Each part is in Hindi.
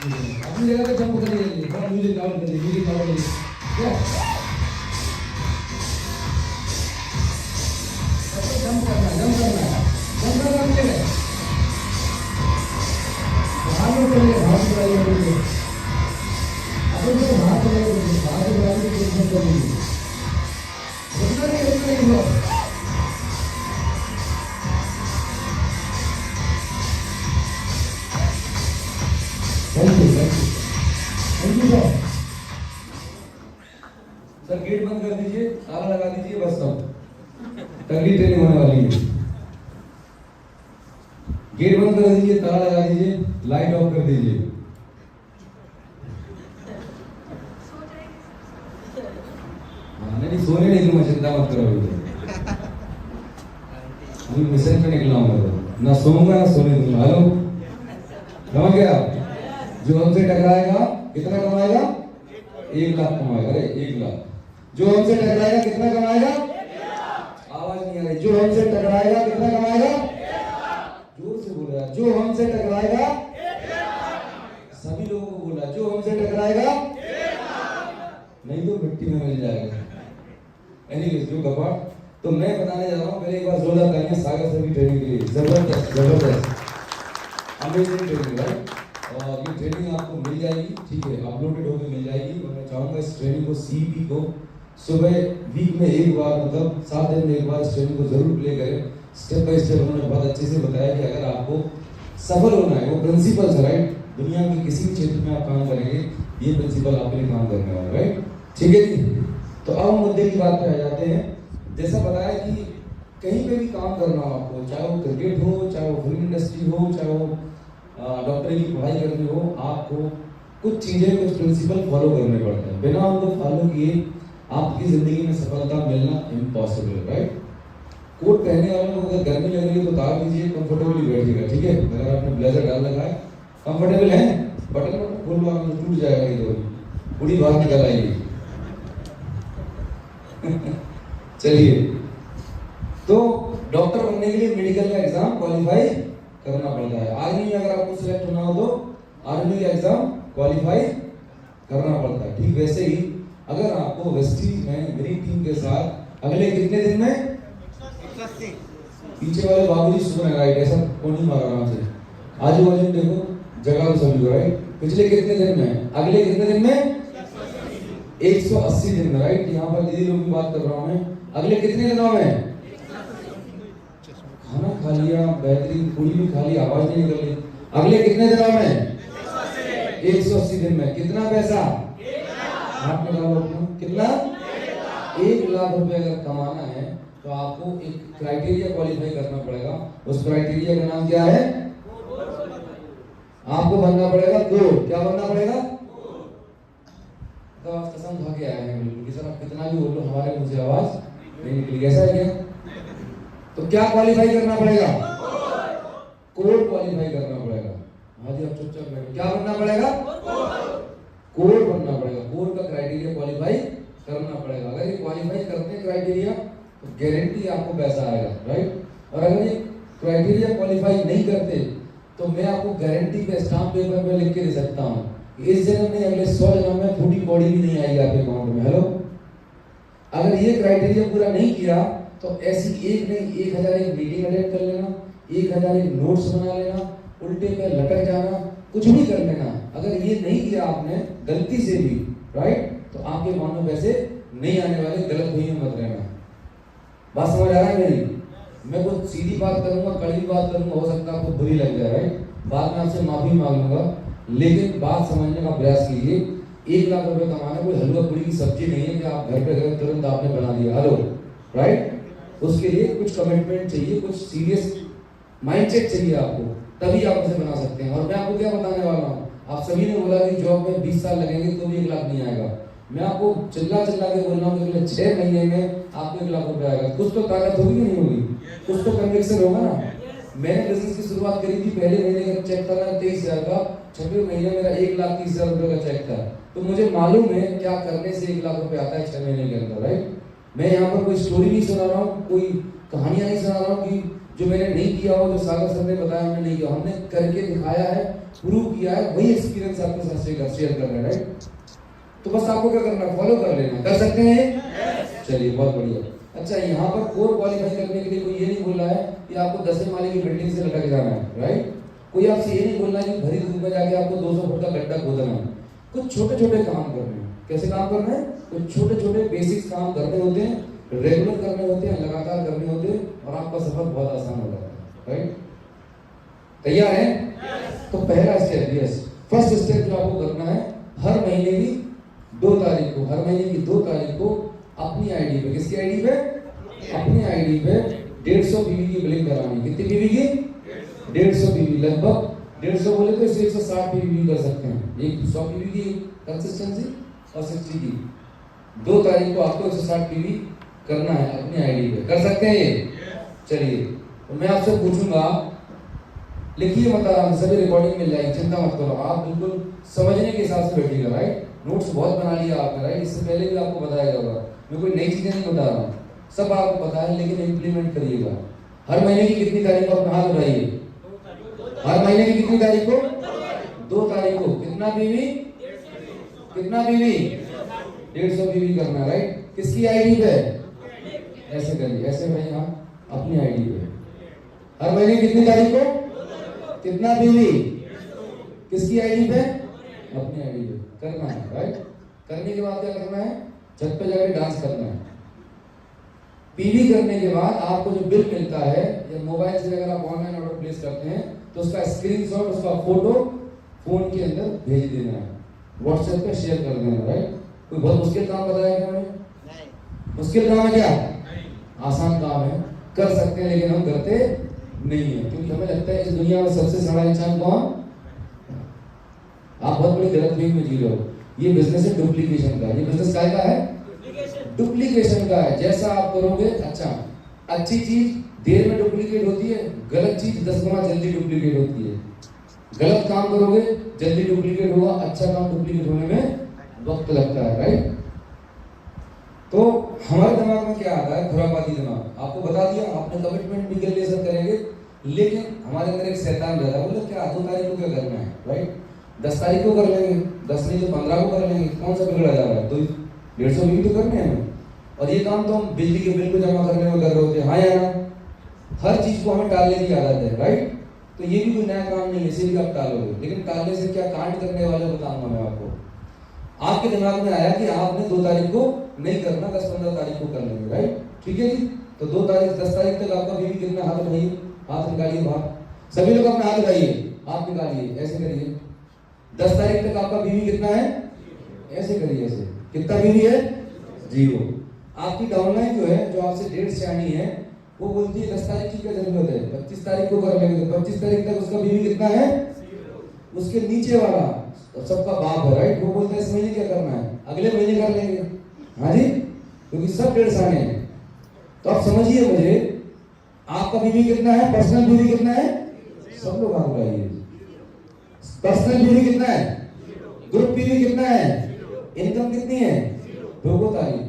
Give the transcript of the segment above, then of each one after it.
अपनी जगह पे जंप करिए, थोड़ा म्यूजिक डाउन करिए, म्यूजिक डाउन करिए। जंप करना है, जंप करना है, जंप करना मिलेगा। हाथ में करिए, हाथ बढ़ाइए करिए। अपन को हाथ बढ़ाइए, हाथ बढ़ाइए तो जंप करिए। रुकना नहीं हो। Thank you sir. Sir gate बंद कर दीजिए, ताला लगा दीजिए, बस सब तगड़ी ट्रेनिंग होने वाली है। गेट बंद कर दीजिए, ताला लगा दीजिए, लाइट ऑफ कर दीजिए। नहीं सोने नहीं दूंगा, चिंता मत करो। अभी मिशन पे निकला हूँ, ना सोऊंगा ना सोने दूंगा। हेलो, समझ गया? जो हमसे टकराएगा कितना कमाएगा? 1 लाख कमाएगा। अरे 1 लाख। जो हमसे टकराएगा कितना कमाएगा? आवाज नहीं आ रही। जो हमसे टकराएगा कितना कमाएगा? जोर से बोल रहा है। जो हमसे टकराएगा, सभी लोगों को बोला, जो हमसे टकराएगा नहीं तो मिट्टी में मिल जाएगा। एनीवेज, जो गपा तो मैं बताने जा रहा हूँ। पहले एक बार जोरदार तालियां सागर सर की ट्रेनिंग के लिए। जबरदस्त जबरदस्त अमेजिंग ट्रेनिंग है। और ये ट्रेनिंग आपको मिल जाएगी, ठीक है, अपलोडेड होकर मिल जाएगी। और मैं चाहूँगा इस ट्रेनिंग को सीपी को सुबह वीक में एक बार, मतलब 7 दिन में एक बार इस ट्रेनिंग को जरूर प्ले करें। स्टेप बाय स्टेप उन्होंने बहुत अच्छे से बताया कि अगर आपको सफल होना है, वो प्रिंसिपल्स है, राइट? दुनिया के किसी भी क्षेत्र में आप काम करेंगे, ये प्रिंसिपल आपके लिए काम करने वाला है, राइट? ठीक है जी। तो अब मुद्दे की बात पे आ जाते हैं। जैसा बताया कि कहीं पे भी काम करना हो आपको, चाहे वो क्रिकेट हो, चाहे वो फिल्म इंडस्ट्री हो, चाहे वो डॉक्टरी की पढ़ाई करनी हो, आपको कुछ चीजें, कुछ प्रिंसिपल फॉलो करने पड़ते हैं। बिना उनको फॉलो किए आपकी जिंदगी में सफलता मिलना इम्पॉसिबल है, राइट? कोट पहनने वालों को अगर गर्मी लग रही है तो उतार दीजिए, कंफर्टेबली बैठिएगा, ठीक है? अगर आपने ब्लेजर डाल रखा है, कंफर्टेबल है, बटन खोल लो, टूट जाएगा ये तो, पूरी बात निकल आएगी। चलिए, तो डॉक्टर बनने के लिए मेडिकल का एग्जाम क्वालिफाई करना पड़ता है। आर्मी में अगर आपको सिलेक्ट होना हो तो आर्मी का एग्जाम क्वालिफाई करना पड़ता है। ठीक वैसे ही अगर आपको वेस्टीज में मेरी टीम के साथ अगले कितने दिन में, पीछे वाले बाबूजी सुन रहे, राइट? ऐसा कौन नहीं मार रहा से, आजू बाजू देखो, जगह तो सभी, राइट? पिछले कितने दिन में, अगले कितने दिन में, 180 दिन में, राइट? यहाँ पर दीदी लोग की बात कर रहा हूँ मैं। अगले कितने दिनों में खाना खा लिया, बेहतरीन, पूरी भी खा ली, आवाज नहीं निकल रही, अगले कितने दिनों में, 180 दिन में कितना पैसा, हाथ में डालो अपना, कितना, 1 लाख रुपए अगर कमाना है तो आपको एक क्राइटेरिया क्वालिफाई करना पड़ेगा। उस क्राइटेरिया का नाम क्या है? आपको बनना पड़ेगा गोल्ड। क्या बनना पड़ेगा? तो आप कसम खा के आए हैं बिल्कुल कि सर आप कितना भी बोलो हमारे मुंह से आवाज नहीं निकली, ऐसा है क्या? तो क्या क्वालिफाई करना पड़ेगा? कोड क्वालिफाई करना पड़ेगा। हाँ जी, आप चुपचाप बैठो। क्या बनना पड़ेगा? कोड बनना पड़ेगा। कोड का क्राइटेरिया क्वालिफाई करना पड़ेगा। अगर ये क्वालिफाई करते हैं क्राइटेरिया तो गारंटी आपको पैसा आएगा, राइट? और अगर ये क्राइटेरिया क्वालिफाई नहीं करते तो मैं आपको गारंटी पे स्टाम्प पेपर पे लिख के दे सकता हूँ, इस जन्म में, अगले 100 जन्म में फूटी कौड़ी भी नहीं आएगी आपके अकाउंट में। हेलो, अगर ये क्राइटेरिया पूरा नहीं किया तो ऐसी एक नहीं 1001 मीटिंग अटेंड कर लेना, 1001 नोट्स बना लेना, उल्टे पे लटक जाना, कुछ भी कर लेना। अगर ये नहीं किया आपने गलती से भी, राइट, तो आपके अकाउंट में पैसे नहीं आने वाले। गलत हुई मत रहना। बात समझ आ रहा है मेरी? मैं कुछ सीधी बात करूंगा, कड़वी बात करूंगा, हो सकता है आपको बुरी लग जाए, राइट? बाद में आपसे माफी मांग लूंगा, लेकिन बात समझने का प्रयास कीजिए। 1 लाख रुपए कमाना कोई हलवा पूरी की सब्जी नहीं है कि आप घर पे गए तुरंत आपने बना दिया। Hello, right? उसके लिए कुछ कमिटमेंट चाहिए, कुछ सीरियस माइंडसेट चाहिए आपको, तभी आप उसे बना सकते हैं। और मैं आपको क्या बताने वाला हूँ, आप सभी ने बोला कि जॉब में 20 साल लगेंगे तो भी 1 लाख नहीं आएगा। मैं आपको चिल्ला चिल्ला के बोल रहा हूँ कि अगले 6 महीने में आपको 1 लाख रुपए आएगा। कुछ तो ताकत होगी कि नहीं होगी? कुछ तो कन्विक्शन होगा ना। मैंने बिजनेस की शुरुआत करी थी, पहले महीने का चेक था 23,000 का, 6वें महीने मेरा 1,30,000 रुपए का चेक था। तो मुझे मालूम है क्या करने से 1 लाख रुपए आता है 6 महीने के अंदर, राइट? मैं यहाँ पर कोई स्टोरी नहीं सुना रहा हूँ, कोई कहानियां नहीं सुना रहा हूँ कि जो मैंने नहीं किया हो, जो सागर सर ने बताया हमने नहीं किया, हमने करके दिखाया है, प्रूव किया है, वही एक्सपीरियंस आपके साथ शेयर कर रहे हैं, राइट? तो बस आपको क्या करना है, फॉलो कर लेना। कर सकते हैं? चलिए बहुत बढ़िया। अच्छा, यहाँ पर कोर क्वालिफाई करने के लिए कोई ये नहीं बोल रहा है कि आपको 10वें माले की बिल्डिंग से लटक जाना है, राइट? कोई आपसे ये नहीं बोलना है कि भरी धूप में जाके आपको 200 फुट का गड्ढा खोदना है। कुछ छोटे छोटे काम करने हैं। कैसे काम करना है? कुछ छोटे छोटे बेसिक्स काम करने होते हैं, रेगुलर करने होते हैं, लगातार करने होते हैं, और आपका सफर बहुत आसान हो जाता है, राइट? तैयार है? तो पहला स्टेप, यस, फर्स्ट स्टेप जो आपको करना है, हर महीने की 2 तारीख को, हर महीने की 2 तारीख को अपनी आईडी पे, किसकी आईडी पे? अपनी आईडी पे 150 पीवी की बिलिंग करानी। कितनी पीवी की? 150 पीवी। लगभग 150 बोले तो इसे 160 पीवी कर सकते हैं। एक 100 पीवी की कंसिस्टेंसी और 60 की। 2 तारीख को आपको 160 पीवी करना है अपनी आईडी पे। कर सकते हैं ये? चलिए, तो मैं आपसे पूछूंगा, लिखिए मत आराम से, सभी रिकॉर्डिंग मिल जाएगी, चिंता मत करो। आप बिल्कुल समझने के हिसाब से बैठिएगा, राइट? नोट्स बहुत बना लिया आपने, राइट? इससे पहले भी आपको बताया जाएगा, मैं कोई नई चीजें नहीं बता रहा हूँ, सब आपको पता है, लेकिन इम्प्लीमेंट करिएगा। हर महीने की कितनी तारीख को अपना हाथ उठाइए? हर महीने की कितनी तारीख को? 2 तारीख को। कितना पीवी? कितना पीवी? 150 पीवी करना, राइट? किसकी आईडी पे? ऐसे करिए, ऐसे भाई, हाँ, अपनी आईडी पे। हर महीने कितनी तारीख को? कितना पीवी? किसकी आईडी पे? अपनी आईडी पे करना है, राइट? करने के बाद क्या करना है? छत पे जाके डांस करना है। पीवी करने के बाद आपको जो बिल मिलता है, या मोबाइल से अगर आप ऑनलाइन ऑर्डर प्लेस करते हैं, तो उसका स्क्रीनशॉट, उसका फोटो फोन के अंदर भेज देना है, व्हाट्सएप पे शेयर कर देना, राइट? कोई बहुत मुश्किल काम बताया क्या मैंने? मुश्किल काम है क्या? आसान काम है, कर सकते हैं, लेकिन हम करते नहीं है, क्योंकि हमें लगता है इस दुनिया में सबसे सड़ा इंसान कौन? आप बहुत बड़ी गलतफहमी में जी रहे हो। ये बिजनेस है डुप्लीकेशन का। ये बिजनेस काय का है? डुप्लीकेशन का है। जैसा आप करोगे, अच्छा, अच्छी चीज देर में डुप्लीकेट होती है, गलत चीज 10 गुना जल्दी डुप्लीकेट होती है। गलत काम करोगे जल्दी डुप्लीकेट होगा, अच्छा काम डुप्लीकेट होने में वक्त लगता है, राइट? तो हमारे दिमाग में क्या आता है? खुरापाती दिमाग। आपको बता दिया, आपने कमिटमेंट भी कर लिया, सब करेंगे, लेकिन हमारे अंदर एक शैतान रहता है, बोले क्या 2 तारीख को क्या करना है, राइट? 10 तारीख को कर लेंगे, 10 नहीं तो 15 को कर लेंगे, कौन सा बिगड़ा जा रहा है? तो 150 भी तो करने हैं, और ये काम तो हम बिजली के बिल को जमा करने में कर रहे होते हैं, हाँ या ना? हर चीज को हमें टालने की आदत है, राइट? तो ये भी कोई नया काम नहीं है, इसे भी आप टालोगे, लेकिन टालने से क्या कांड करने वाले बताऊंगा मैं आपको। आपके दिमाग में आया कि आपने 2 तारीख को नहीं करना, 10-15 तारीख को कर लेंगे, राइट? ठीक है जी। तो 2 तारीख 10 तारीख तक आपका बीवी कितना? हाथ उठाइए, हाथ निकालिए बाहर, सभी लोग अपना हाथ उठाइए, हाथ निकालिए, ऐसे करिए। 10 तारीख तक आपका बीवी कितना है? ऐसे करिए, ऐसे। कितना बीवी है? 0। आपकी डाउनलाइन जो है, जो आपसे डेट चाहनी है, वो बोलती है 10 तारीख की क्या जरूरत है, 25 तारीख को कर लेंगे। तो 25 तारीख तक उसका बीवी कितना है? उसके नीचे वाला सबका बाप है, राइट? वो बोलता है इस महीने क्या करना है, अगले महीने कर लेंगे, हाँ जी, क्योंकि सब 1.5 साल है। तो आप समझिए मुझे, आपका बीवी कितना है? पर्सनल बीवी कितना है? सब लोग हाथ उठाइए। पर्सनल बीवी कितना है? ग्रुप बीवी कितना है? इनकम कितनी है? 2 तारीख।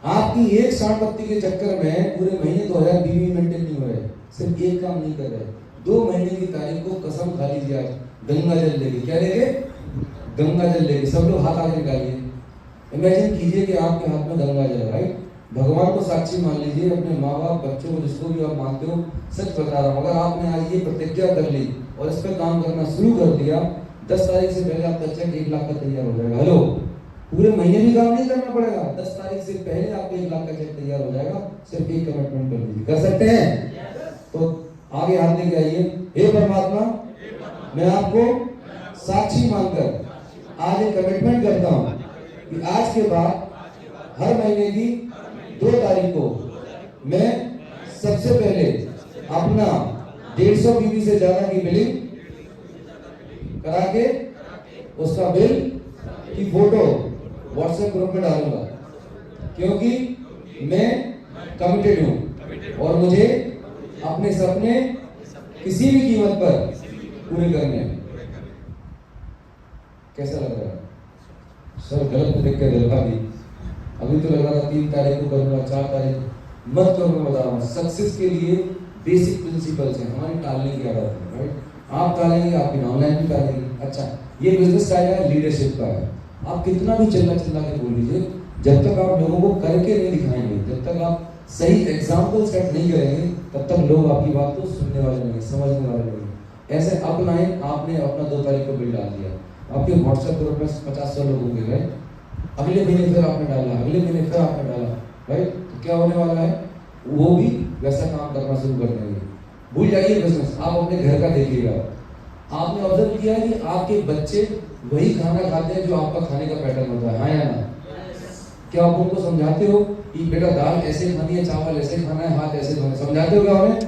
आपकी एक सांड पत्ती के चक्कर में पूरे महीने 2000 बीवी मेंटेन नहीं हो रहे, सिर्फ एक काम नहीं कर रहे। 2 महीने की तारीख को कसम खा लीजिए, आज गंगा जल लेके, क्या लेके? गंगा जल लेके। सब लोग हाथ आगे निकालिए, इमेजिन कीजिए कि आपके हाथ में गंगा जल, राइट? भगवान को साक्षी मान लीजिए, अपने माँ बाप, बच्चों को, जिसको भी आप मानते हो, सच बता रहा हूँ, अगर आपने आज ये प्रतिज्ञा कर ली और इस पर काम करना शुरू कर दिया, 10 तारीख से पहले आपका चेक 1 लाख का तैयार हो जाएगा। हेलो, पूरे महीने भी काम नहीं करना पड़ेगा, 10 तारीख से पहले आपका 1 लाख का चेक तैयार हो जाएगा। सिर्फ एक कमिटमेंट कर लीजिए। कर सकते हैं? तो आगे हाथ लेके आइए। हे परमात्मा, मैं आपको साक्षी मानकर आज एक कमिटमेंट करता हूँ कि आज के बाद हर महीने की 2 तारीख को मैं सबसे पहले अपना 150 बीबी से ज्यादा की बिलिंग करा के उसका बिल की फोटो व्हाट्सएप ग्रुप में डालूंगा, क्योंकि मैं कमिटेड हूं और मुझे अपने सपने किसी भी कीमत पर पूरे करने हैं। कैसा लग रहा है सर? गलत देख के दिल भी, अभी तो लग रहा था 3 तारीख को करूंगा, 4 तारीख, मत करो। मैं बता रहा हूँ सक्सेस के लिए बेसिक प्रिंसिपल्स हैं, हमारी टालने की आदत है, राइट? आप टालेंगे, आपकी डाउनलाइन भी टालेंगे। अच्छा, ये बिजनेस का है, लीडरशिप का है। आप कितना भी चिल्ला चिल्ला के बोल लीजिए, जब तक आप लोगों को करके नहीं दिखाएंगे, जब तक आप सही एग्जाम्पल सेट नहीं करेंगे, तब तक लोग आपकी बात को सुनने वाले नहीं, समझने वाले नहीं। ऐसे अपनाए, आपने अपना 2 तारीख को बिल डाल दिया, आपके व्हाट्सएप ग्रुप में 50 लोग होंगे, राइट? अगले महीने फिर आपने डाला, अगले महीने फिर आपने डाला, राइट? तो क्या होने वाला है? वो भी वैसा काम करना शुरू कर देंगे। भूल जाइए बिजनेस, आप अपने घर का देखिएगा। आपने ऑब्जर्व किया है कि आपके बच्चे वही खाना खाते हैं जो आपका खाने का पैटर्न होता है, हाँ या ना? क्या आप उनको समझाते हो कि बेटा दाल ऐसे खानी है, चावल ऐसे खाना है, हाथ ऐसे धोने, समझाते हो क्या उन्हें?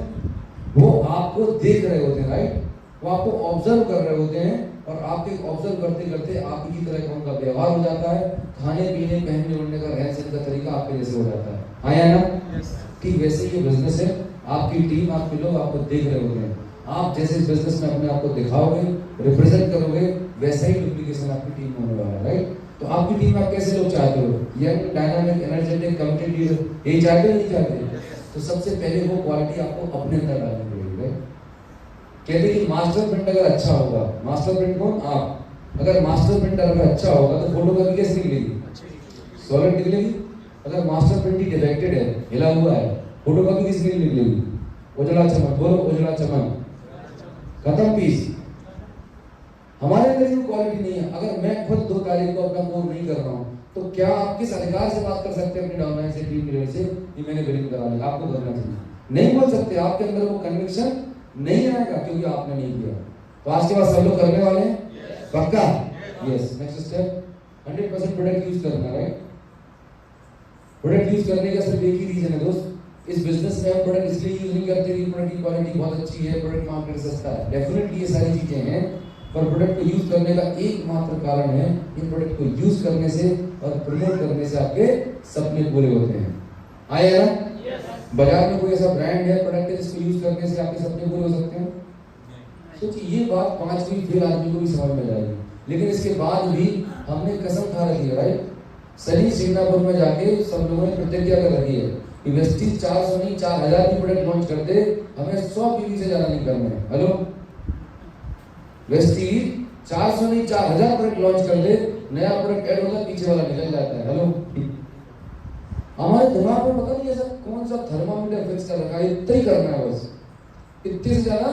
वो आपको देख रहे होते हैं, राइट? वो आपको ऑब्जर्व कर रहे होते हैं, और आपके ऑब्जर्व करते करते आपकी तरह का उनका व्यवहार हो जाता है, खाने पीने, पहनने ओढ़ने का, रहन सहन का तरीका आपके जैसे हो जाता है, हाँ या ना? ठीक वैसे ही ये बिजनेस है। आपकी टीम, आपके लोग आपको देख रहे होते हैं। आप जैसे इस बिजनेस में अपने आप को दिखाओगे, रिप्रेजेंट करोगे, वैसा ही डुप्लीकेशन आपकी टीम में होने वाला है, राइट? तो आपकी टीम में आप कैसे लोग चाहते हो? Young, dynamic, energetic, committed leader, यही चाहते हो, नहीं चाहते? तो सबसे पहले वो क्वालिटी आपको अपने अंदर डालनी पड़ेगी, राइट? कहते कि मास्टर प्रिंट अगर अच्छा होगा, मास्टर प्रिंट कौन? आप। अगर मास्टर प्रिंट अगर अच्छा होगा तो फोटोकॉपी कैसे निकलेगी? सॉलिड निकलेगी। अगर मास्टर प्रिंट ही डिफेक्टेड है, हिला हुआ है, फोटोकॉपी किस लिए निकलेगी? उजला चमक, बोलो उजला चमक, खत्म पीस। हमारे अंदर ये क्वालिटी नहीं है। अगर मैं खुद 2 तारीख को अपना कोड नहीं कर रहा हूँ, तो क्या आप किस अधिकार से बात कर सकते हैं अपनी डाउनलाइन से, टीम लीडर से कि मैंने बिलिंग करा ली? आपको करना चाहिए, नहीं बोल सकते। आपके अंदर वो कन्विक्शन नहीं आएगा क्योंकि आपने नहीं किया। तो आज के बाद सब लोग करने वाले हैं, पक्का? Yes. Next step, 100% product use करना, राइट? प्रोडक्ट यूज करने का सिर्फ एक ही रीजन है दोस्त, इस बिजनेस में हम प्रोडक्ट इसलिए यूज नहीं करते कि प्रोडक्ट की क्वालिटी बहुत अच्छी है, प्रोडक्ट मार्केट सस्ता है। डेफिनेटली ये सारी चीजें हैं, पर प्रोडक्ट को यूज करने का एकमात्र कारण है, इन प्रोडक्ट को यूज करने से और प्रमोट करने से आपके सपने पूरे होते हैं। आया ना? बाजार में कोई ऐसा ब्रांड है, प्रोडक्ट है जिसको यूज करने से आपके सपने पूरे हो सकते हैं? सोचिए, ये बात 5वीं फेल आदमी को भी समझ में जाएगी, लेकिन इसके बाद भी हमने कसम खा रखी है, राइट? सही सिंगापुर में जाके सब लोगों ने प्रतिज्ञा कर रखी है कि वेस्टीज 400 नहीं 4000 की प्रोडक्ट लॉन्च कर दे, हमें 100 पीवी से ज्यादा नहीं करना है। हेलो, वेस्टीज 400 नहीं 4000 प्रोडक्ट लॉन्च कर दे, नया प्रोडक्ट ऐड होता है, पीछे वाला निकल जाता है। हेलो, हमारे दिमाग में पता नहीं ऐसा कौन सा थर्मामीटर फिक्स कर रखा है, इतना ही करना है बस, इतने से ज्यादा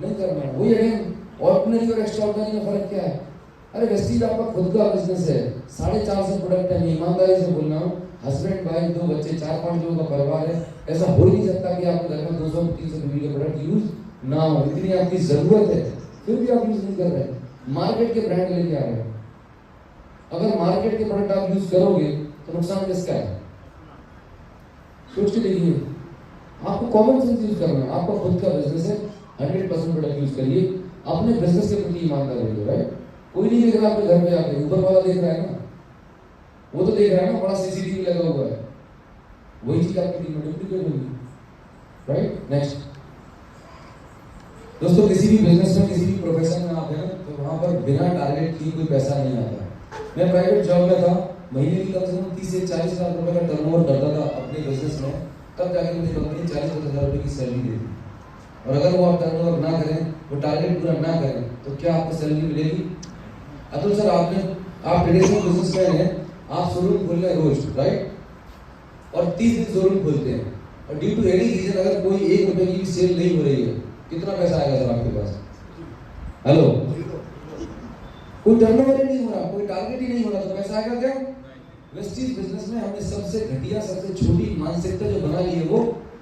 नहीं करना है। वही अगेन ऑर्डिनरी और एक्स्ट्राऑर्डिनरी में फर्क क्या है? अरे वेस्टीज आपका खुद का बिजनेस है, 450 प्रोडक्ट है, ईमानदारी से बोल रहा हूँ, हस्बैंड वाइफ 2 बच्चे 4-5 लोगों का परिवार है, ऐसा हो ही नहीं सकता कि आपके घर में 200-300 बीवी के प्रोडक्ट यूज ना हो। इतनी आपकी जरूरत है, फिर भी आप यूज नहीं कर रहे, मार्केट के ब्रांड लेके आ रहे हैं। अगर मार्केट के प्रोडक्ट आप यूज करोगे तो नुकसान किसका है? सोच के देखिए। आपको कॉमन सेंस यूज करना है, आपका खुद का बिजनेस है, 100% प्रोडक्ट यूज करिए, अपने बिजनेस के प्रति ईमानदार रहिए, राइट? कोई नहीं देख रहा आपके घर पे आके, ऊपर वाला देख रहा है ना, वो तो देख रहा है ना, बड़ा सीसीटीवी लगा हुआ है, वही चीज आपकी टीम में डुप्लीकेट होगी, राइट? नेक्स्ट दोस्तों, किसी भी बिजनेस में, किसी भी प्रोफेशन में आप हैं तो वहां पर बिना टारगेट किए कोई पैसा नहीं आता। मैं प्राइवेट जॉब में था, महीने की कम से कम 30 से 40 लाख रुपए का टर्नओवर करता था अपने बिजनेस में, तब जाके मुझे कंपनी 40-50 हजार रुपए की सैलरी देती। और अगर वो आप टर्नओवर ना करें, वो टारगेट पूरा ना करें, तो क्या आपको सैलरी मिलेगी? अतुल सर, आप ट्रेडिशनल बिजनेसमैन हैं, आप शोरूम खोल रहे हैं रोज, राइट? और 30 दिन शोरूम खोलते हैं, और ड्यू टू एनी रीजन अगर कोई 1 रुपए की सेल नहीं हो रही है, कितना पैसा आएगा सर आपके पास? हेलो, कोई टर्नओवर ही नहीं हो रहा, कोई टारगेट ही नहीं हो रहा, तो पैसा आएगा क्या? वेस्टीज बिजनेस में हमने सबसे घटिया, सबसे छोटी मानसिकता जो बना ली है, वो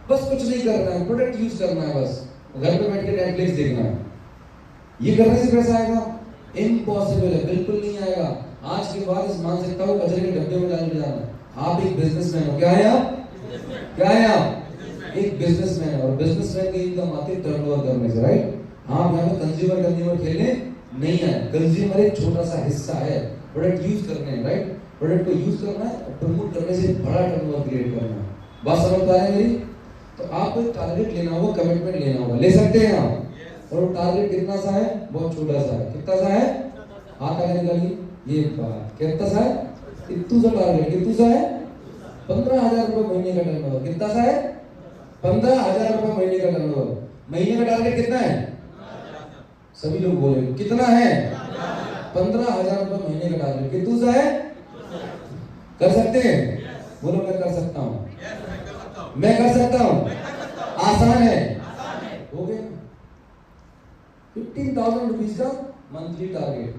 बस कुछ नहीं करना है, प्रोडक्ट यूज करना है, बस घर पे बैठ के नेटफ्लिक्स देखना है। ये करने से पैसा आएगा? इम्पॉसिबल है, बिल्कुल नहीं आएगा। आज के बाद इस मानसिकता को कचरे के डब्बे में डाल के जाना। आप एक बिजनेसमैन हो, क्या है आप? क्या है आप? एक बिजनेसमैन है, और बिजनेसमैन की इनकम आती है टर्नओवर करने से, राइट? आप यहाँ पे कंज्यूमर खेलने नहीं आए, कंज्यूमर एक छोटा सा हिस्सा है, प्रोडक्ट यूज करने हैं, राइट? प्रोडक्ट को यूज करना है और प्रमोट करने से बड़ा टर्नओवर क्रिएट करना है। बात समझ पा रहे हैं मेरी? तो आपको एक टारगेट लेना होगा, कमिटमेंट लेना होगा, ले सकते हैं आप? और वो टारगेट कितना सा है? बहुत छोटा सा है। कितना सा है? हाथ आगे निकालिए, ये बात कितना सा है? इतू सा टारगेट, कितू सा है? 15,000 रुपए महीने का टर्नओवर। कितना सा है? 15,000 रुपए महीने का टर्नओवर। महीने का टारगेट कितना है? सभी लोग बोले कितना है? 15,000 रुपए महीने का टारगेट। कितना सा है? कर सकते हैं? बोलो मैं कर सकता हूँ, मैं कर सकता हूँ। आसान है, हो गया। 15,000 रुपीज का मंथली टारगेट।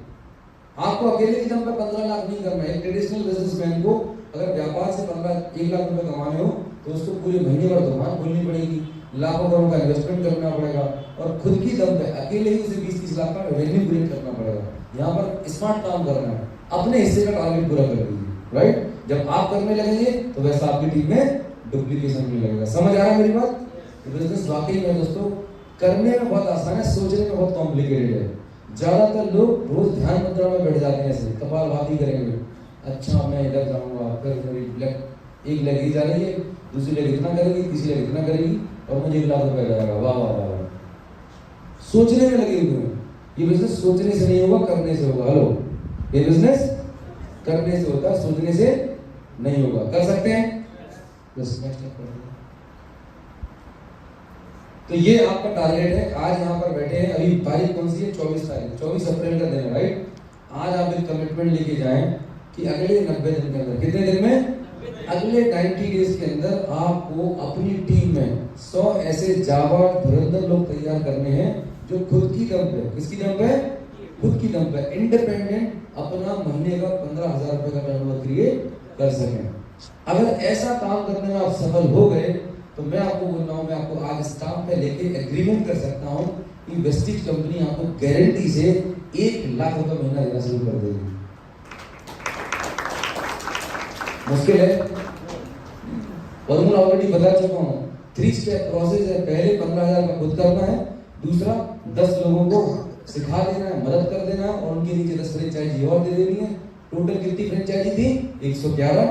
आपको अकेले की दम पर 15 लाख नहीं करना है। एक ट्रेडिशनल बिजनेसमैन को अगर व्यापार से 1 लाख रुपए कमाने हो तो उसको पूरे महीने भर दुकान खोलनी पड़ेगी, लाखों करोड़ का इन्वेस्टमेंट करना पड़ेगा और खुद की दम पे अकेले ही उसे 20-30 लाख का रेवेन्यू क्रिएट करना पड़ेगा। यहाँ पर स्मार्ट काम करना है, अपने हिस्से का टारगेट पूरा कर लीजिए, राइट। जब आप करने लगेंगे तो वैसा आपकी टीम में डुप्लीकेशन होने लगेगा। समझ आ रहा है मेरी बात? बिजनेस वाकई में दोस्तों करने में बहुत आसान है, सोचने में बहुत कॉम्प्लिकेटेड है। ज्यादातर लोग रोज ध्यान मुद्रा में बैठ जाते हैं, ऐसे कपालभाति करेंगे। अच्छा मैं इधर जाऊंगा, फिर मेरी एक लेग जा रही है, दूसरी लेग इतना करेगी, तीसरी लेग इतना करेगी और मुझे 1 लाख रुपए जाएगा। वाह वाह वाह, सोचने में लगे हुए हैं। ये बिजनेस सोचने से नहीं होगा, करने से होगा। हेलो, ये बिजनेस करने से होता है, सोचने से नहीं होगा। कर सकते हैं? तो ये आपका टारगेट है। आज यहाँ पर बैठे हैं, अभी तारीख कौन सी है? 24 तारीख, 24 अप्रैल का दिन है, राइट। आज आप एक कमिटमेंट लेके जाएं कि अगले 90 दिन के अंदर, कितने दिन में? अगले 90 डेज के अंदर आपको अपनी टीम में 100 ऐसे जाबाज धुरंधर लोग तैयार करने हैं जो खुद की दम पे, किसकी दम पे? खुद की दम पे इंडिपेंडेंट अपना महीने का 15,000 रुपए का टर्नओवर क्रिएट कर सकें। अगर ऐसा काम करने में आप सफल हो गए तो मैं आपको बोल रहा हूं, मैं आपको आज स्टाफ पे लेके एग्रीमेंट कर सकता हूं कि वेस्टिज कंपनी आपको गारंटी से 1 लाख रुपए महीना देना शुरू कर देगी। मुश्किल है, फॉर्मूला ऑलरेडी बता चुका हूं। 3 स्टेप प्रोसेस है। पहले 15,000 का खुद करना है, दूसरा 10 लोगों को सिखा देना है, मदद कर देना है और उनके नीचे 10 फ्रेंचाइजी और दे देनी है। टोटल कितनी फ्रेंचाइजी थी? 111।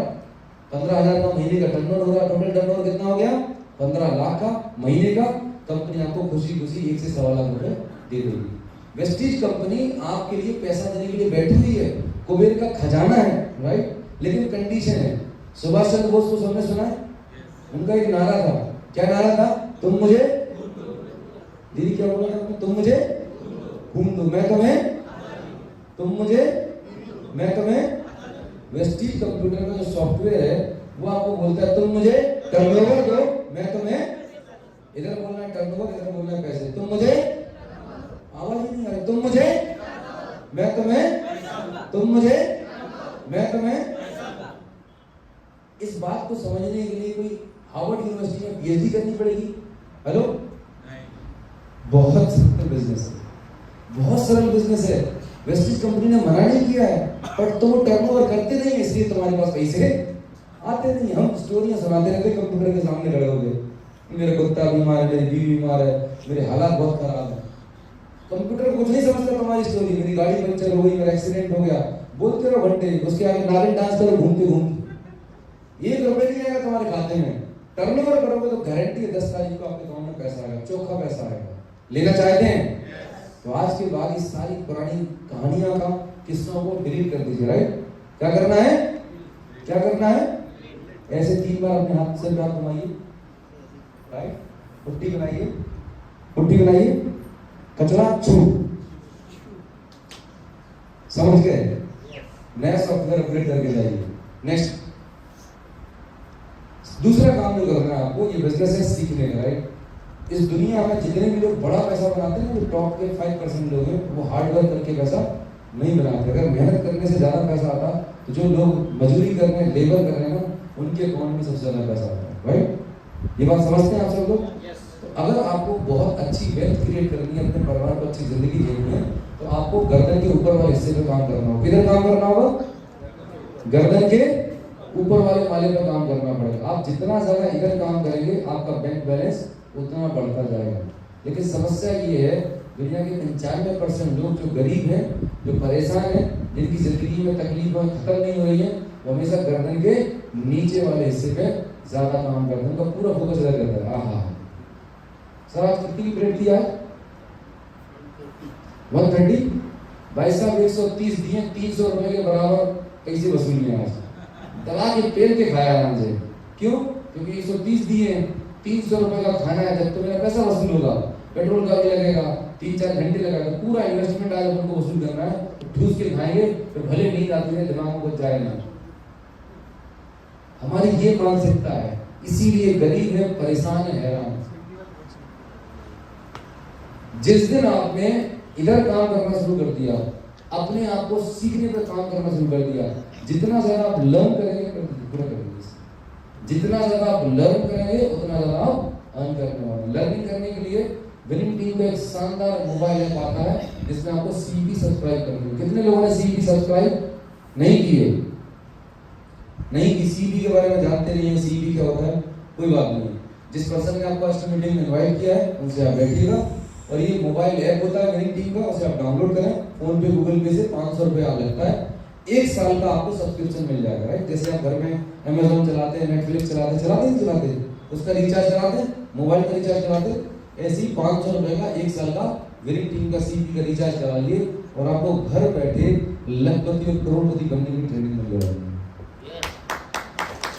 15,000 का महीने का टर्नओवर हो रहा। टोटल टर्नओवर कितना हो गया? 15 लाख का महीने का। कंपनी आपको खुशी खुशी 1 से 1.25 लाख रुपए दे देगी। वेस्टिज कंपनी आपके लिए पैसा देने के लिए बैठी हुई है, कुबेर का खजाना है, राइट। लेकिन कंडीशन है। सुभाष चंद्र बोस को सबने सुना है, उनका एक नारा था। क्या नारा था? तुम मुझे, दीदी क्या बोला था? तुम मुझे घूम दो, मैं तुम्हें, तुम मुझे, मैं तुम्हें। वेस्टिज कंप्यूटर का जो सॉफ्टवेयर है वो आपको बोलता है तुम मुझे टर्नओवर दो, मैं तुम्हें, इधर बोलना है टर्नओवर, इधर बोलना है पैसे। तुम मुझे, आवाज ही नहीं आ रही, तुम मुझे, मैं तुम्हें, तुम मुझे, मैं तुम्हें। इस बात को समझने के लिए कोई हार्वर्ड यूनिवर्सिटी में पीएचडी करनी पड़ेगी? हेलो, बहुत सिंपल बिजनेस है, बहुत सरल बिजनेस है। वेस्टिज कंपनी ने मना नहीं किया है, पर तुम टर्नओवर करते नहीं है इसलिए तुम्हारे पास पैसे आते नहीं। हम स्टोरियां सुनाते रहते कंप्यूटर के सामने खड़े हो गए, मेरा कुत्ता बीमार है, मेरी बीवी बीमार है, मेरे हालात बहुत खराब है। कंप्यूटर कुछ नहीं समझता तुम्हारी स्टोरी। मेरी गाड़ी पंचर हो गई, मेरा एक्सीडेंट हो गया, बोलते रहो घंटे, उसके आगे नागिन डांस करो घूमते घूमते। 1 रुपए नहीं आएगा तुम्हारे खाते में। टर्नओवर करोगे तो गारंटी है 10 तारीख को आपके अकाउंट में पैसा आएगा, चोखा पैसा आएगा। लेना चाहते हैं तो आज के बाद इस सारी पुरानी कहानियां का, किस्सों को डिलीट कर दीजिए, राइट। क्या करना है? क्या करना है? ऐसे 3 बार अपने हाथ से हाथ घुमाइए, राइट। पुट्टी बनाइए, पुट्टी बनाइए, कचरा छू। समझ गए? नया सॉफ्टवेयर अपग्रेड करके जाइए। नेक्स्ट, दूसरा काम जो करना है आपको, ये बिजनेस है सीखने का, राइट। इस दुनिया में जितने भी लोग बड़ा पैसा बनाते हैं, जो टॉप के 5% लोग हैं, वो हार्ड वर्क करके पैसा नहीं बनाते। अगर मेहनत करने से ज्यादा पैसा आता तो जो लोग मजदूरी कर रहे हैं, लेबर कर रहे हैं ना, उनके अकाउंट में सबसे ज्यादा पैसा आता है, राइट। ये बात समझते हैं आप सब लोग? तो अगर आपको बहुत अच्छी वेल्थ क्रिएट करनी है, अपने परिवार को अच्छी जिंदगी देनी है, तो आपको गर्दन के ऊपर वाले हिस्से पे काम करना होगा। किधर काम करना होगा? गर्दन के ऊपर वाले माले पे काम करना पड़ेगा। आप जितना ज्यादा इधर काम करेंगे, आपका बैंक बैलेंस उतना बढ़ता जाएगा। लेकिन समस्या ये है, दुनिया के 95% लोग जो गरीब हैं, जो परेशान हैं, जिनकी जिंदगी में तकलीफें खत्म नहीं हो रही है, वो हमेशा गर्दन के नीचे वाले हिस्से पे ज्यादा काम करते हैं। उनका पूरा फोकस इधर रहता है। आहा, सर आज कितनी ब्रेड दिया? 130। भाई साहब 130 दिए, 300 रुपए के बराबर कैसे वसूली है? आज दबा के पेल के खाया आराम से। क्यों? क्योंकि 130 दिए हैं, 300 रुपए का खाना है, जब तो मेरा पैसा वसूल होगा, पेट्रोल का भी लगेगा, 3-4 घंटे लगेगा, पूरा इन्वेस्टमेंट आज अपन को वसूल करना है, ठूस के खाएंगे तो भले नींद आती है, दिमाग को जाए ना। हमारी ये मानसिकता है, इसीलिए गरीब है, परेशान है, हैरान। जिस दिन आपने इधर काम करना शुरू कर दिया, अपने आप को सीखने पर काम करना शुरू कर दिया, जितना ज्यादा आप लर्न करेंगे पूरा करेंगे, जितना ज्यादा आप लर्न करेंगे उतना ज्यादा आप अर्न करने वाले। लर्निंग करने के लिए विनिंग टीम का एक शानदार मोबाइल ऐप आता है जिसमें आपको सीपी सब्सक्राइब करनी है। कितने लोगों ने सीपी सब्सक्राइब नहीं किए? नहीं की। सीपी के बारे में जानते नहीं है, सीपी क्या होता है, कोई बात नहीं। जिस पर्सन ने आपको आज मीटिंग में इनवाइट किया है उनसे आप बैठिएगा, और ये मोबाइल ऐप होता है विनिंग टीम का, उसे आप डाउनलोड करें, फोन पे गूगल पे से 500 रुपए आप लगता है, 1 साल का आपको सब्सक्रिप्शन मिल जाएगा। राइट, जैसे आप घर में अमेज़न चलाते हैं, नेटफ्लिक्स चलाते हैं, उसका रिचार्ज कराते हैं, मोबाइल का रिचार्ज कराते हैं, ऐसे ही 500 रुपए का 1 साल का विनिंग टीम का सीपी का रिचार्ज करा लिए और आपको घर बैठे लखपति और करोड़पति बनने की ट्रेनिंग मिल जाएगी।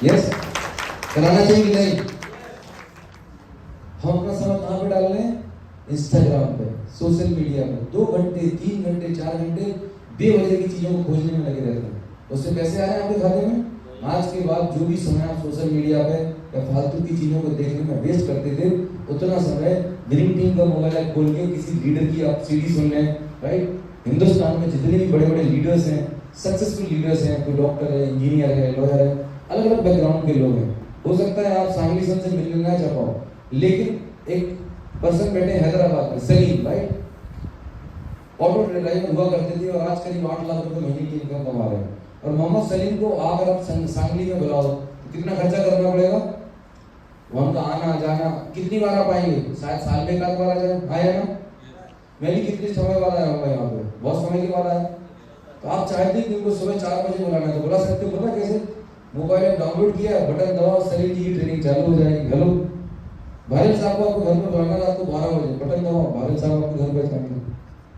यस, कराना चाहिए कि नहीं? हम अपना समय कहाँ पे डाल रहे हैं? इंस्टाग्राम पे, सोशल मीडिया पे 2 घंटे 3 घंटे 4 घंटे बेवजह की चीजों को खोजने में लगे रहते हैं। उससे पैसे आ रहे हैं आपके खाते में? आज के बाद जो भी समय आप सोशल मीडिया पे या फालतू की चीजों को देखने में वेस्ट करते थे, उतना समय विनिंग टीम का मोबाइल ऐप खोल के किसी लीडर की आप सीडी सुन लें। राइट, हिंदुस्तान में जितने भी बड़े बड़े लीडर्स हैं, सक्सेसफुल लीडर्स हैं, कोई डॉक्टर है, इंजीनियर है, लॉयर है, अलग अलग बैकग्राउंड के लोग हैं। हो सकता है आप सांगली सन से मिलने ना चाह पाओ, लेकिन एक पर्सन बैठे हैदराबाद में, सलीम, राइट, ऑटो ड्राइवर हुआ करते थे और आज करीब 8 लाख रुपए महीने की इनकम कमा रहे हैं। और मोहम्मद सलीम को अगर आप सांगली में बुलाओ तो कितना खर्चा करना पड़ेगा? उनका आना जाना कितनी बार आप आएंगे? शायद साल में 1 बार आ जाए, आया ना? मैं भी कितने समय बाद आया हूँ यहाँ पे, बहुत समय के बाद आया। तो आप चाहते हैं कि उनको सुबह 4 बजे बुलाना है तो बुला सकते हो। पता कैसे? मोबाइल ऐप डाउनलोड किया, बटन दबाओ, सलीम जी की ट्रेनिंग चालू हो जाएगी। हेलो भाई साहब को आपको घर में बुलाना रात को 12 बजे, बटन दबाओ, भाई साहब आपको घर पे जाएंगे।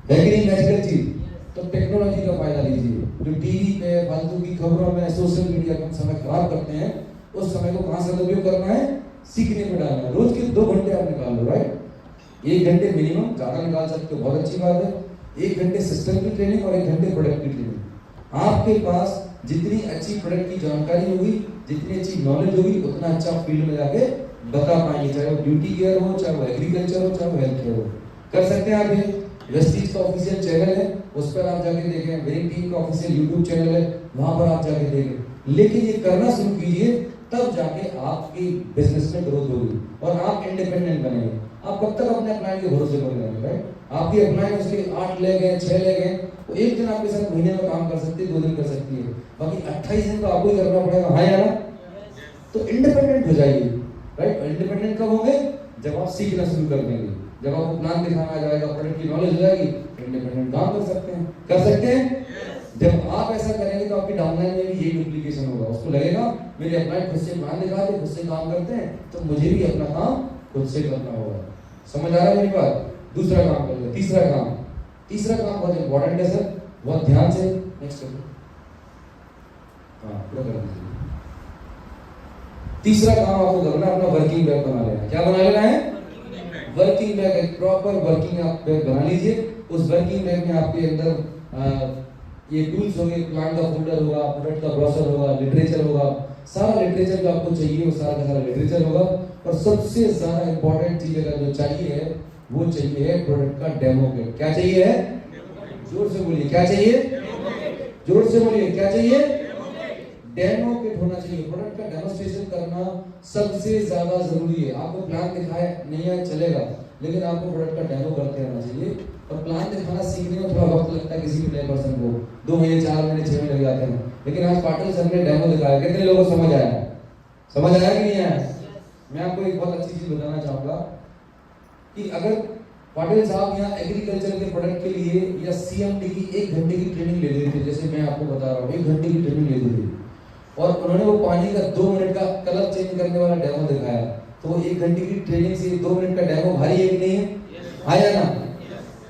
है कि नहीं मैजिकल चीज? तो टेक्नोलॉजी का फायदा लीजिए। जो टीवी पे फालतू की खबरों में, सोशल मीडिया पे समय खराब करते हैं, उस समय को कहां से सदुपयोग करना है? सीखने में डालना है। रोज के 2 घंटे आप निकाल लो। राइट, 1 घंटे मिनिमम, ज्यादा निकाल सकते हो, बहुत अच्छी बात है। 1 घंटे सिस्टम की ट्रेनिंग और 1 घंटे प्रोडक्ट की ट्रेनिंग। आपके पास जितनी अच्छी प्रोडक्ट की जानकारी होगी, जितनी अच्छी नॉलेज होगी, उतना अच्छा फील्ड में जाके बता पाएंगे, चाहे वो ब्यूटी केयर हो, चाहे वो एग्रीकल्चर हो, चाहे वो हेल्थ केयर हो। कर सकते हैं आप ये। वेस्टीज का ऑफिशियल चैनल है, उस पर आप जाके देखें। विनिंग टीम का ऑफिशियल यूट्यूब चैनल है, वहां पर आप जाके देखें। लेकिन ये करना शुरू कीजिए, तब जाके आपकी बिजनेस में ग्रोथ होगी और आप इंडिपेंडेंट बनेंगे। आप कब तक अपने अपलाइन के भरोसे पर रहेंगे? राइट, आपकी अपलाइन उसके 8 ले गए, 6 ले गए, तो एक दिन आपके साथ महीने में काम कर सकती है, 2 दिन कर सकती है, बाकी 28 दिन तो आपको ही करना पड़ेगा। हाँ या ना? तो इंडिपेंडेंट हो जाइए। राइट, इंडिपेंडेंट कब होंगे? जब आप सीखना शुरू कर देंगे, जब आपको प्लान दिखाना आ जाएगा, प्रोडक्ट की नॉलेज हो जाएगी, इंडिपेंडेंट काम कर सकते हैं। कर सकते हैं? जब आप ऐसा करेंगे तो आपकी डाउनलाइन में भी यही डुप्लीकेशन होगा। उसको लगेगा मेरे अपलाइन खुद से प्लान दिखाते, खुद से काम करते हैं, तो मुझे भी अपना काम खुद से करना होगा। समझ आ रहा है मेरी बात? दूसरा काम कर लो। तीसरा काम बहुत इंपॉर्टेंट है सर, बहुत ध्यान से नेक्स्ट कर लो। हाँ, पूरा कर दीजिए। तीसरा काम आपको करना है, अपना वर्किंग बैग बना लेना। क्या बना लेना है? Working bag. एक प्रॉपर वर्किंग आप बैग बना लीजिए। उस वर्किंग बैग में आपके अंदर ये टूल्स होंगे, प्लान का फोल्डर होगा, प्रोडक्ट का ब्रोशर होगा, लिटरेचर होगा, सारा लिटरेचर जो आपको चाहिए वो सारा का सारा लिटरेचर होगा। और सबसे ज्यादा इंपॉर्टेंट चीज अगर जो चाहिए है, वो चाहिए है प्रोडक्ट का डेमो किट। क्या चाहिए है? जोर से बोलिए, क्या चाहिए? जोर से बोलिए, क्या चाहिए? डेमो किट होना चाहिए। प्रोडक्ट का डेमोस्ट्रेशन करना सबसे ज्यादा जरूरी है। आपको प्लान दिखाए नहीं है चलेगा, लेकिन आपको प्रोडक्ट का डेमो करते रहना चाहिए। और प्लान दिखाना सीखने में थोड़ा वक्त लगता है किसी भी नए पर्सन को, 2 महीने 4 महीने 6 महीने लग जाते हैं। लेकिन आज पाटिल सर ने डेमो दिखाया, कितने लोगों को समझ आया? समझ आया कि नहीं आया? मैं आपको एक बहुत अच्छी चीज बताना चाहूंगा कि अगर पाटिल साहब यहाँ एग्रीकल्चर के प्रोडक्ट के लिए या सीएमडी की 1 घंटे की ट्रेनिंग ले लेते थे, जैसे मैं आपको बता रहा हूँ 1 घंटे की ट्रेनिंग ले ली थी, और उन्होंने वो पानी का 2 मिनट का कलर चेंज करने वाला डेमो दिखाया, तो 1 घंटे की ट्रेनिंग से 2 मिनट का डेमो भारी है कि नहीं है? आया ना?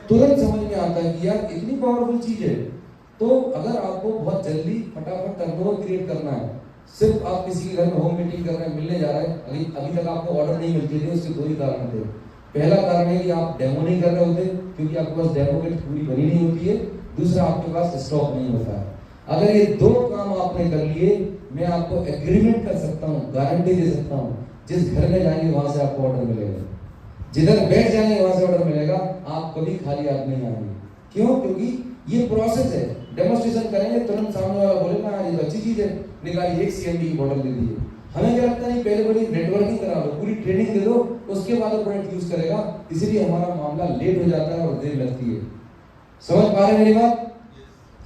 तुरंत समझ में आता है कि यार इतनी पावरफुल चीज है। तो अगर आपको बहुत जल्दी फटाफट टर्नओवर क्रिएट करना है सिर्फ आप किसी के घर में होम मीटिंग कर रहे हैं, मिलने जा रहे हैं, अभी तक आपको ऑर्डर नहीं मिलते थे, उसके दो ही कारण थे। पहला कारण है कि आप डेमो नहीं कर रहे होते, क्योंकि आपके पास डेमो किट पूरी बनी नहीं होती है। दूसरा, आपके पास स्टॉक नहीं होता है। अगर ये दो काम आपने कर लिए, मैं आपको एग्रीमेंट कर सकता हूँ, गारंटी दे सकता हूँ, जिस घर में जाएंगे वहां से आपको ऑर्डर मिलेगा, जिधर बैठ जाएंगे वहां से ऑर्डर मिलेगा, आप कभी खाली हाथ नहीं आएंगे। क्यों? क्योंकि ये प्रोसेस है। डेमोस्ट्रेशन करेंगे, तुरंत सामने वाला बोलेगा हाँ ये तो अच्छी चीज है, निकालिए, एक सीएमडी की बॉटल दे दीजिए। हमें क्या लगता है, पहले बड़ी नेटवर्किंग करा लो, पूरी ट्रेनिंग दे दो, उसके बाद वो प्रोडक्ट यूज करेगा। इसीलिए हमारा मामला लेट हो जाता है और देर लगती है। समझ पा रहे हैं मेरी बात?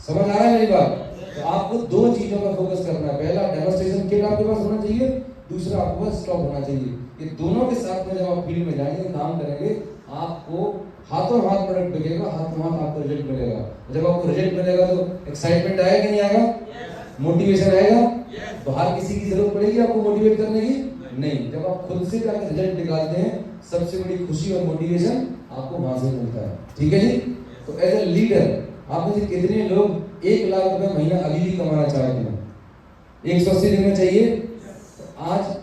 समझ आ रहा है मेरी बात? तो आपको दो चीजों पर फोकस करना है। पहला, डेमोस्ट्रेशन किट आपके पास होना चाहिए, दूसरा आपके पास स्टॉक होना चाहिए। ये दोनों के साथ में जब आप फील्ड में जाएंगे, काम करेंगे, आपको हाथों हाथ प्रोडक्ट मिलेगा, हाथों हाथ आपको रिजल्ट मिलेगा। जब आपको रिजल्ट मिलेगा तो एक्साइटमेंट आएगा कि नहीं आएगा? मोटिवेशन आएगा? बाहर किसी की जरूरत पड़ेगी आपको मोटिवेट करने की? नहीं। जब आप खुद से जाकर रिजल्ट निकालते हैं, सबसे बड़ी खुशी और मोटिवेशन आपको वहां से मिलता है। ठीक है जी? तो एज ए लीडर आप में से कितने लोग 1 लाख रुपए महीना अभी भी कमाना चाहते हैं? 180 दिन में चाहिए? तो आज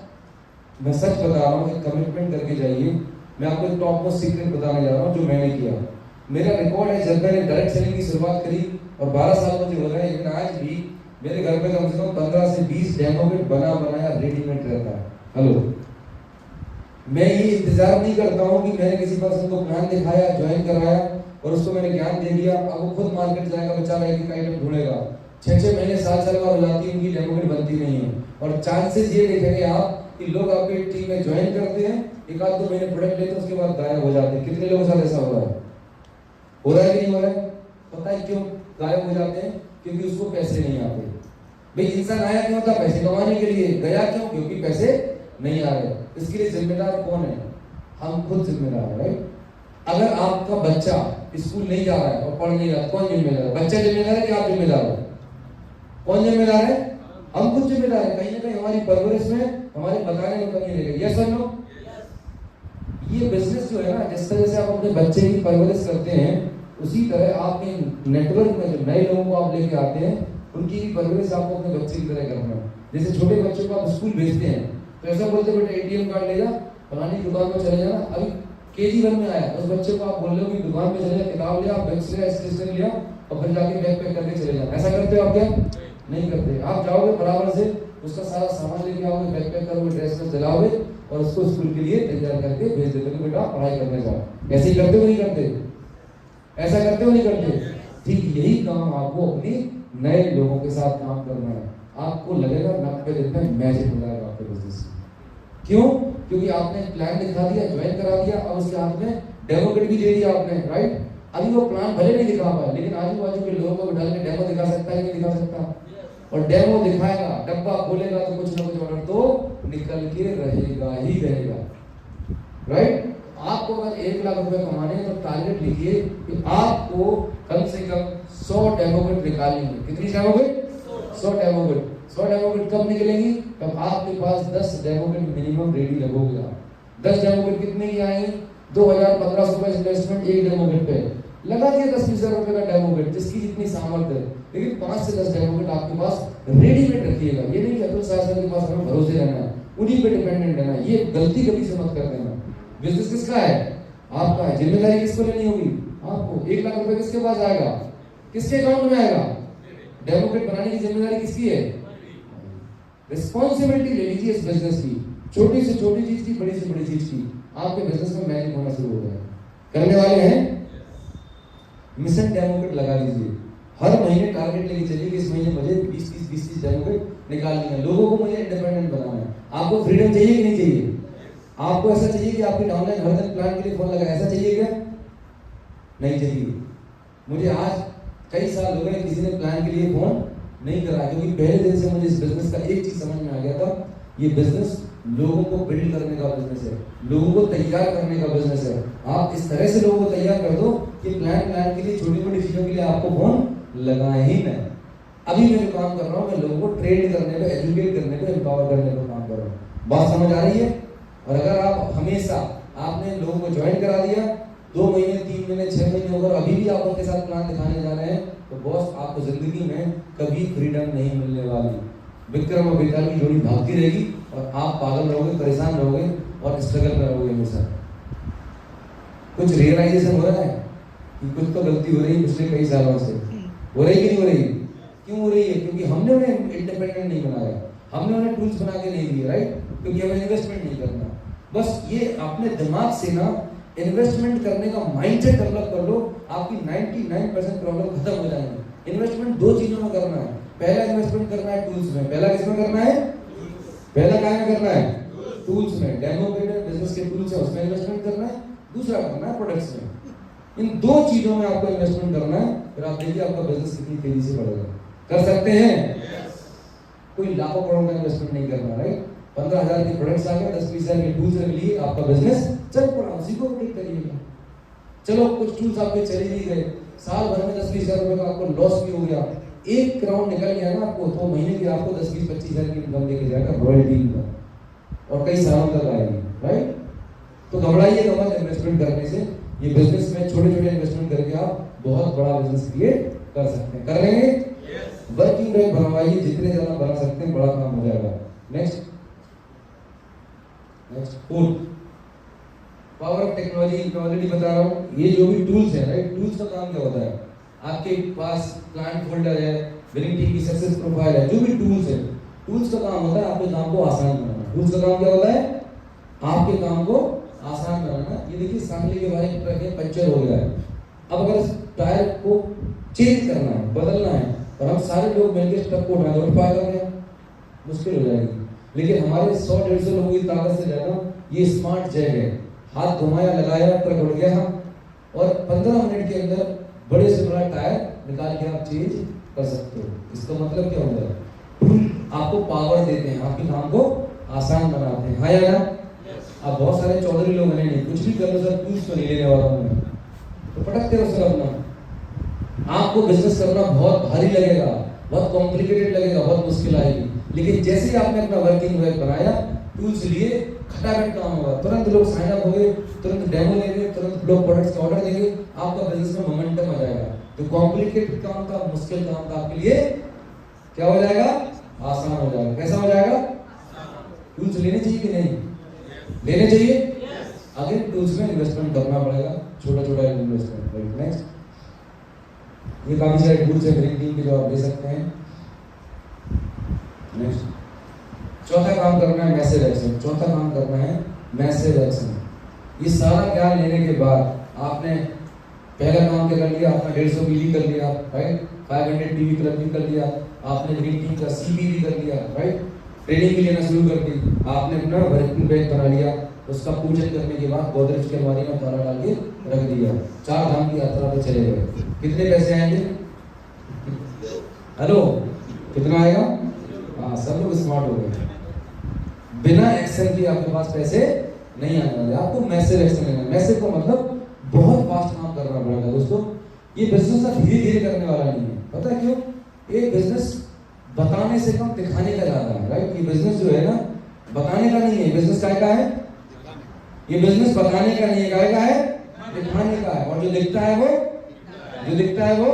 मैं सच बता रहा हूँ, कमिटमेंट करके जाइए। मैं आपको एक टॉप मोस्ट सीक्रेट बताने जा रहा हूँ जो मैंने किया। मेरा रिकॉर्ड है, जब मैंने डायरेक्ट सेलिंग की शुरुआत करी और 12 साल मुझे हो रहा है, लेकिन आज भी मेरे घर पे कम से कम 15 से 20 डेमो किट बना बनाया रेडीमेड रहता है। हेलो, मैं ये इंतजार नहीं करता हूँ कि मैंने किसी पर्सन को प्लान दिखाया, ज्वाइन कराया और उसको मैंने ज्ञान दे दिया, अब वो खुद मार्केट जाएगा, बेचारा एक आइटम ढूंढेगा। 6-6 महीने, साल बाद हो जाती है, उनकी डेमो किट बनती नहीं है। और चांसेस ये देखेंगे आप कि लोग आपकी टीम में ज्वाइन करते हैं, 1-2 महीने प्रोडक्ट लेते हैं, उसके बाद गायब हो जाते हैं। कितने लोगों के साथ ऐसा हो रहा है? हो रहा है कि नहीं हो रहा है? पता है क्यों गायब हो जाते हैं? क्योंकि उसको पैसे नहीं आते। भाई इंसान आया क्यों था? पैसे कमाने के लिए। गया क्यों? क्योंकि पैसे नहीं आ रहे। इसके लिए जिम्मेदार कौन है? हम खुद जिम्मेदार है। राइट? अगर आपका बच्चा स्कूल नहीं जा रहा है और पढ़ नहीं रहा, कौन जिम्मेदार है? बच्चा जिम्मेदार है कि आप जिम्मेदार हो? कौन जिम्मेदार है? हम खुद जिम्मेदार है। कहीं ना कहीं हमारी परवरिश में, हमारे बताने में कमी रहेगी। यस और नो? ये बिजनेस जो है ना, जिस तरह से आप अपने बच्चे की परवरिश करते हैं, उसी तरह आपके नेटवर्क में जो नए लोगों को आप लेके आते हैं, उनकी परवरिश आपको अपने बच्चे की तरह करना है। जैसे छोटे बच्चों को आप स्कूल भेजते हैं तो ऐसा बोलते हैं बेटा एटीएम कार्ड ले जा, फलानी दुकान पर चले जाना। अभी केजी 1 में आया, उस बच्चे को आप बोल रहे हो कि दुकान पे चले जा, किताब ले आ, बैग से स्टेशनरी ले आ और फिर जाके बैग पैक करके चले जा। ऐसा करते हो आप क्या? नहीं करते। आप जाओगे बराबर से, उसका सारा सामान लेके आओगे, बैग पैक करोगे, ड्रेस में दिलाओगे और उसको स्कूल के लिए तैयार करके भेज देते हो, बेटा पढ़ाई करने जाओ। ऐसे ही करते हो नहीं करते? ऐसा करते हो नहीं करते? ठीक यही काम आपको अपनी नए लोगों के साथ काम करना है। आपको लगेगा 90 दिन में मैजिक हो जाएगा आपके बिजनेस। क्यों? क्योंकि आपने प्लान दिखा दिया, ज्वाइन करा दिया, अब उसके हाथ में डेमो किट भी दे दिया आपने। राइट? अभी वो प्लान भले नहीं दिखा पाया, लेकिन आजू बाजू के लोगों को बिठा के डेमो दिखा सकता है कि नहीं दिखा सकता? और डेमो दिखाएगा, डब्बा खोलेगा तो कुछ ना कुछ ऑर्डर तो निकल के रहेगा ही रहेगा। राइट? आपको अगर 1 लाख रुपए कमाने हैं तो टारगेट लिखिए कि आपको कम से कम 100 डेमो किट निकालनी है। कितनी demo kit? 100 demo kit. 100 demo kit कब निकलेंगी? तब आपके पास 10 डेमो किट मिनिमम रेडी लगोगे। 10 डेमो किट कितने की आएंगी? 2000-1500 रुपए इन्वेस्टमेंट एक डेमो किट पे लगा दिया। 10-20 हजार रुपए का डेमो किट, जिसकी जितनी सामर्थ्य है। लेकिन 5 से 10 डेमो किट आपके पास रेडीमेड रखिएगा। ये नहीं कि अतुल शास्त्री के पास हमें भरोसे रहना है, उन्हीं पे डिपेंडेंट रहना है। ये गलती कभी से मत कर देना। बिजनेस किसका है? आपका है। जिम्मेदारी किसको लेनी होगी? आपको। 1 लाख रुपए किसके पास आएगा? किसके अकाउंट में आएगा? डेमो किट बनाने की जिम्मेदारी किसकी है? रिस्पॉन्सिबिलिटी ले लीजिए इस बिजनेस की, छोटी से छोटी चीज की, बड़ी से बड़ी चीज की। आपके बिजनेस में मैजिक होना शुरू हो जाएगा। करने वाले हैं? मिशन डेमो किट लगा दीजिए। हर महीने टारगेट लेके चलिए कि इस महीने मुझे 20-30 डेमो किट निकालनी है। लोगों को मुझे इंडिपेंडेंट बनाना है। आपको फ्रीडम चाहिए कि नहीं चाहिए? आपको ऐसा चाहिए कि आपकी डाउनलाइन हर दिन प्लान के लिए फोन लगा, ऐसा चाहिए क्या? नहीं चाहिए। मुझे आज कई साल हो गए किसी ने प्लान के लिए फोन नहीं करा, क्योंकि पहले दिन से मुझे इस बिजनेस का एक चीज समझ में आ गया था, ये बिजनेस लोगों को बिल्ड करने का बिजनेस है, लोगों को तैयार करने का बिजनेस है। आप इस तरह से लोगों को तैयार कर दो कि प्लान के लिए, छोटी मोटी चीजों के लिए आपको फोन लगाए ही नहीं। अभी मैं जो काम कर रहा हूँ, मैं लोगों को ट्रेन करने पे, एजुकेट करने पे, एम्पावर करने पे काम कर रहा हूँ। बात समझ आ रही है? और अगर आप हमेशा आपने लोगों को ज्वाइन करा दिया, 2 महीने, 3 महीने, 6 महीने होकर अभी भी आप उनके साथ प्लान दिखाने जा रहे हैं, तो बॉस आपको जिंदगी में कभी फ्रीडम नहीं मिलने वाली। विक्रम और बेताल की जोड़ी भागती रहेगी और आप पागल रहोगे, परेशान रहोगे और स्ट्रगल में रहोगे हमेशा। कुछ रियलाइजेशन हो रहा है कि कुछ तो गलती हो रही है पिछले कई सालों से, हो रही कि नहीं हो रही? क्यों हो रही है? क्योंकि हमने उन्हें इंडिपेंडेंट नहीं बनाया, हमने उन्हें टूल्स बना के नहीं दिए, राइट? क्योंकि हमें इन्वेस्टमेंट नहीं करना। बस ये अपने दिमाग से ना इन्वेस्टमेंट करने का माइंडसेट डेवलप कर लो, आपकी 99% प्रॉब्लम खत्म हो जाएंगे। इन्वेस्टमेंट दो चीजों में करना है। पहला इन्वेस्टमेंट करना है टूल्स में। पहला किसमें करना है? पहला क्या में करना है? टूल्स में। डेमो बिजनेस के टूल्स है उसमें इन्वेस्टमेंट करना है, दूसरा करना है प्रोडक्ट्स में। इन दो चीजों में आपको इन्वेस्टमेंट करना है, फिर आप देखिए आपका बिजनेस कितनी तेजी से बढ़ेगा। कर सकते हैं? कोई लाखों करोड़ का इन्वेस्टमेंट नहीं करना, राइट? 15,000 के प्रोडक्ट्स आ गए, 10-20,000 के टूल्स रख लिए, आपका बिजनेस चल पड़ा, उसी को अपडेट करिएगा। चलो कुछ टूल्स आपके चले नहीं गए, साल भर में 10-20,000 रुपए का आपको लॉस भी हो गया, एक क्राउड निकल गया ना आपको, तो महीने की आपको 10-20-25,000 की इनकम देके जाएगा रॉयल्टी इनकम, और कई सालों तक आएगी, राइट? तो घबराइए मत इन्वेस्टमेंट करने से। ये बिजनेस में छोटे छोटे इन्वेस्टमेंट करके आप बहुत बड़ा बिजनेस क्रिएट कर सकते हैं। कर लेंगे? वर्किंग डायट बनवाइए, जितने ज्यादा बना सकते हैं बड़ा काम हो जाएगा। Next fourth, power of technology. Already बता रहा हूँ, ये जो भी टूल्स है, राइट? टूल्स का काम क्या होता है? आपके पास क्लाइंट फोल्डर है, विनिंग टीम की सक्सेस प्रोफाइल है, जो भी टूल्स है, टूल्स का काम होता है आपके काम को आसान बनाना। टूल्स का काम क्या होता है? आपके काम को आसान बनाना। ये देखिए सामने के भाई ट्रक है, पंचर हो गया है, अब अगर इस टायर को चेंज करना है, बदलना है, और हम सारे लोग मिलकर ट्रक को उठा पाएगा क्या? मुश्किल हो जाएगी। लेकिन हमारे 100-150 लोगों की ताकत से ज्यादा ये स्मार्ट जैग है, हाथ घुमाया, लगाया, ट्रक उड़ गया, और 15 मिनट के अंदर बड़े से बड़ा टायर निकाल के आप चेंज कर सकते हो। इसका मतलब क्या होता है? टूल आपको पावर देते हैं, आपके काम को आसान बनाते हैं। हाँ या ना? अब बहुत सारे चौधरी लोग हैं, नहीं कुछ भी कर लो सर, टूल्स तो नहीं लेने वाला हूं मैं, तो पटकते हो सर अपना। आपको बिजनेस करना बहुत भारी लगेगा, बहुत कॉम्प्लिकेटेड लगेगा, बहुत मुश्किल आएगी, लेकिन जैसे ही आपने अपना वर्किंग वेब बनाया, टूल्स लिए, खटाखट काम होगा, तुरंत लोग साइन अप हो गए, तुरंत डेमो लेंगे, तुरंत लोग प्रोडक्ट्स का ऑर्डर देंगे, आपका बिजनेस में मोमेंटम आ जाएगा। जो कॉम्प्लिकेटेड काम था, मुश्किल काम था, आपके लिए क्या हो जाएगा? आसान हो जाएगा। कैसा हो जाएगा? टूल्स लेने चाहिए कि नहीं लेने चाहिए? अगेन टूल्स में इन्वेस्टमेंट करना पड़ेगा, छोटा छोटा इन्वेस्टमेंट, राइट? नेक्स्ट, ये काफी सारे टूल्स है विनिंग टीम के जो आप ले सकते हैं। नेक्स्ट, चौथा काम करना है मैसेज एक्शन। चौथा काम करना है मैसेज एक्शन। ये सारा ज्ञान लेने के बाद आपने पहला काम क्या कर लिया? अपना 150 पीवी कर लिया, राइट? 500 पीवी क्लब भी कर लिया, आपने विनिंग टीम का सीपी भी कर लिया, राइट? ट्रेनिंग भी लेना शुरू कर दी, आपने अपना वर्किंग बैग बना लिया, उसका पूजन करने के बाद गोदरेज के अलमारी में ताला डाल के रख दिया, 4 धाम की यात्रा पे चले गए। कितने पैसे आएंगे? हेलो, कितना आएगा? हाँ, सब लोग स्मार्ट हो गए। बिना एक्शन के आपके पास पैसे नहीं आने वाले। आपको मैसेज एक्शन लेना है। मैसेज का मतलब बहुत फास्ट काम करना पड़ेगा दोस्तों। ये बिजनेस ना धीरे धीरे करने वाला नहीं है। पता है क्यों? ये बिजनेस बताने से कम दिखाने का ज्यादा है, राइट? ये बिजनेस जो है ना, बताने का नहीं है। बिजनेस काय का है? ये बिजनेस बताने का नहीं है, काय का है? दिखाने का है। और जो दिखता है वो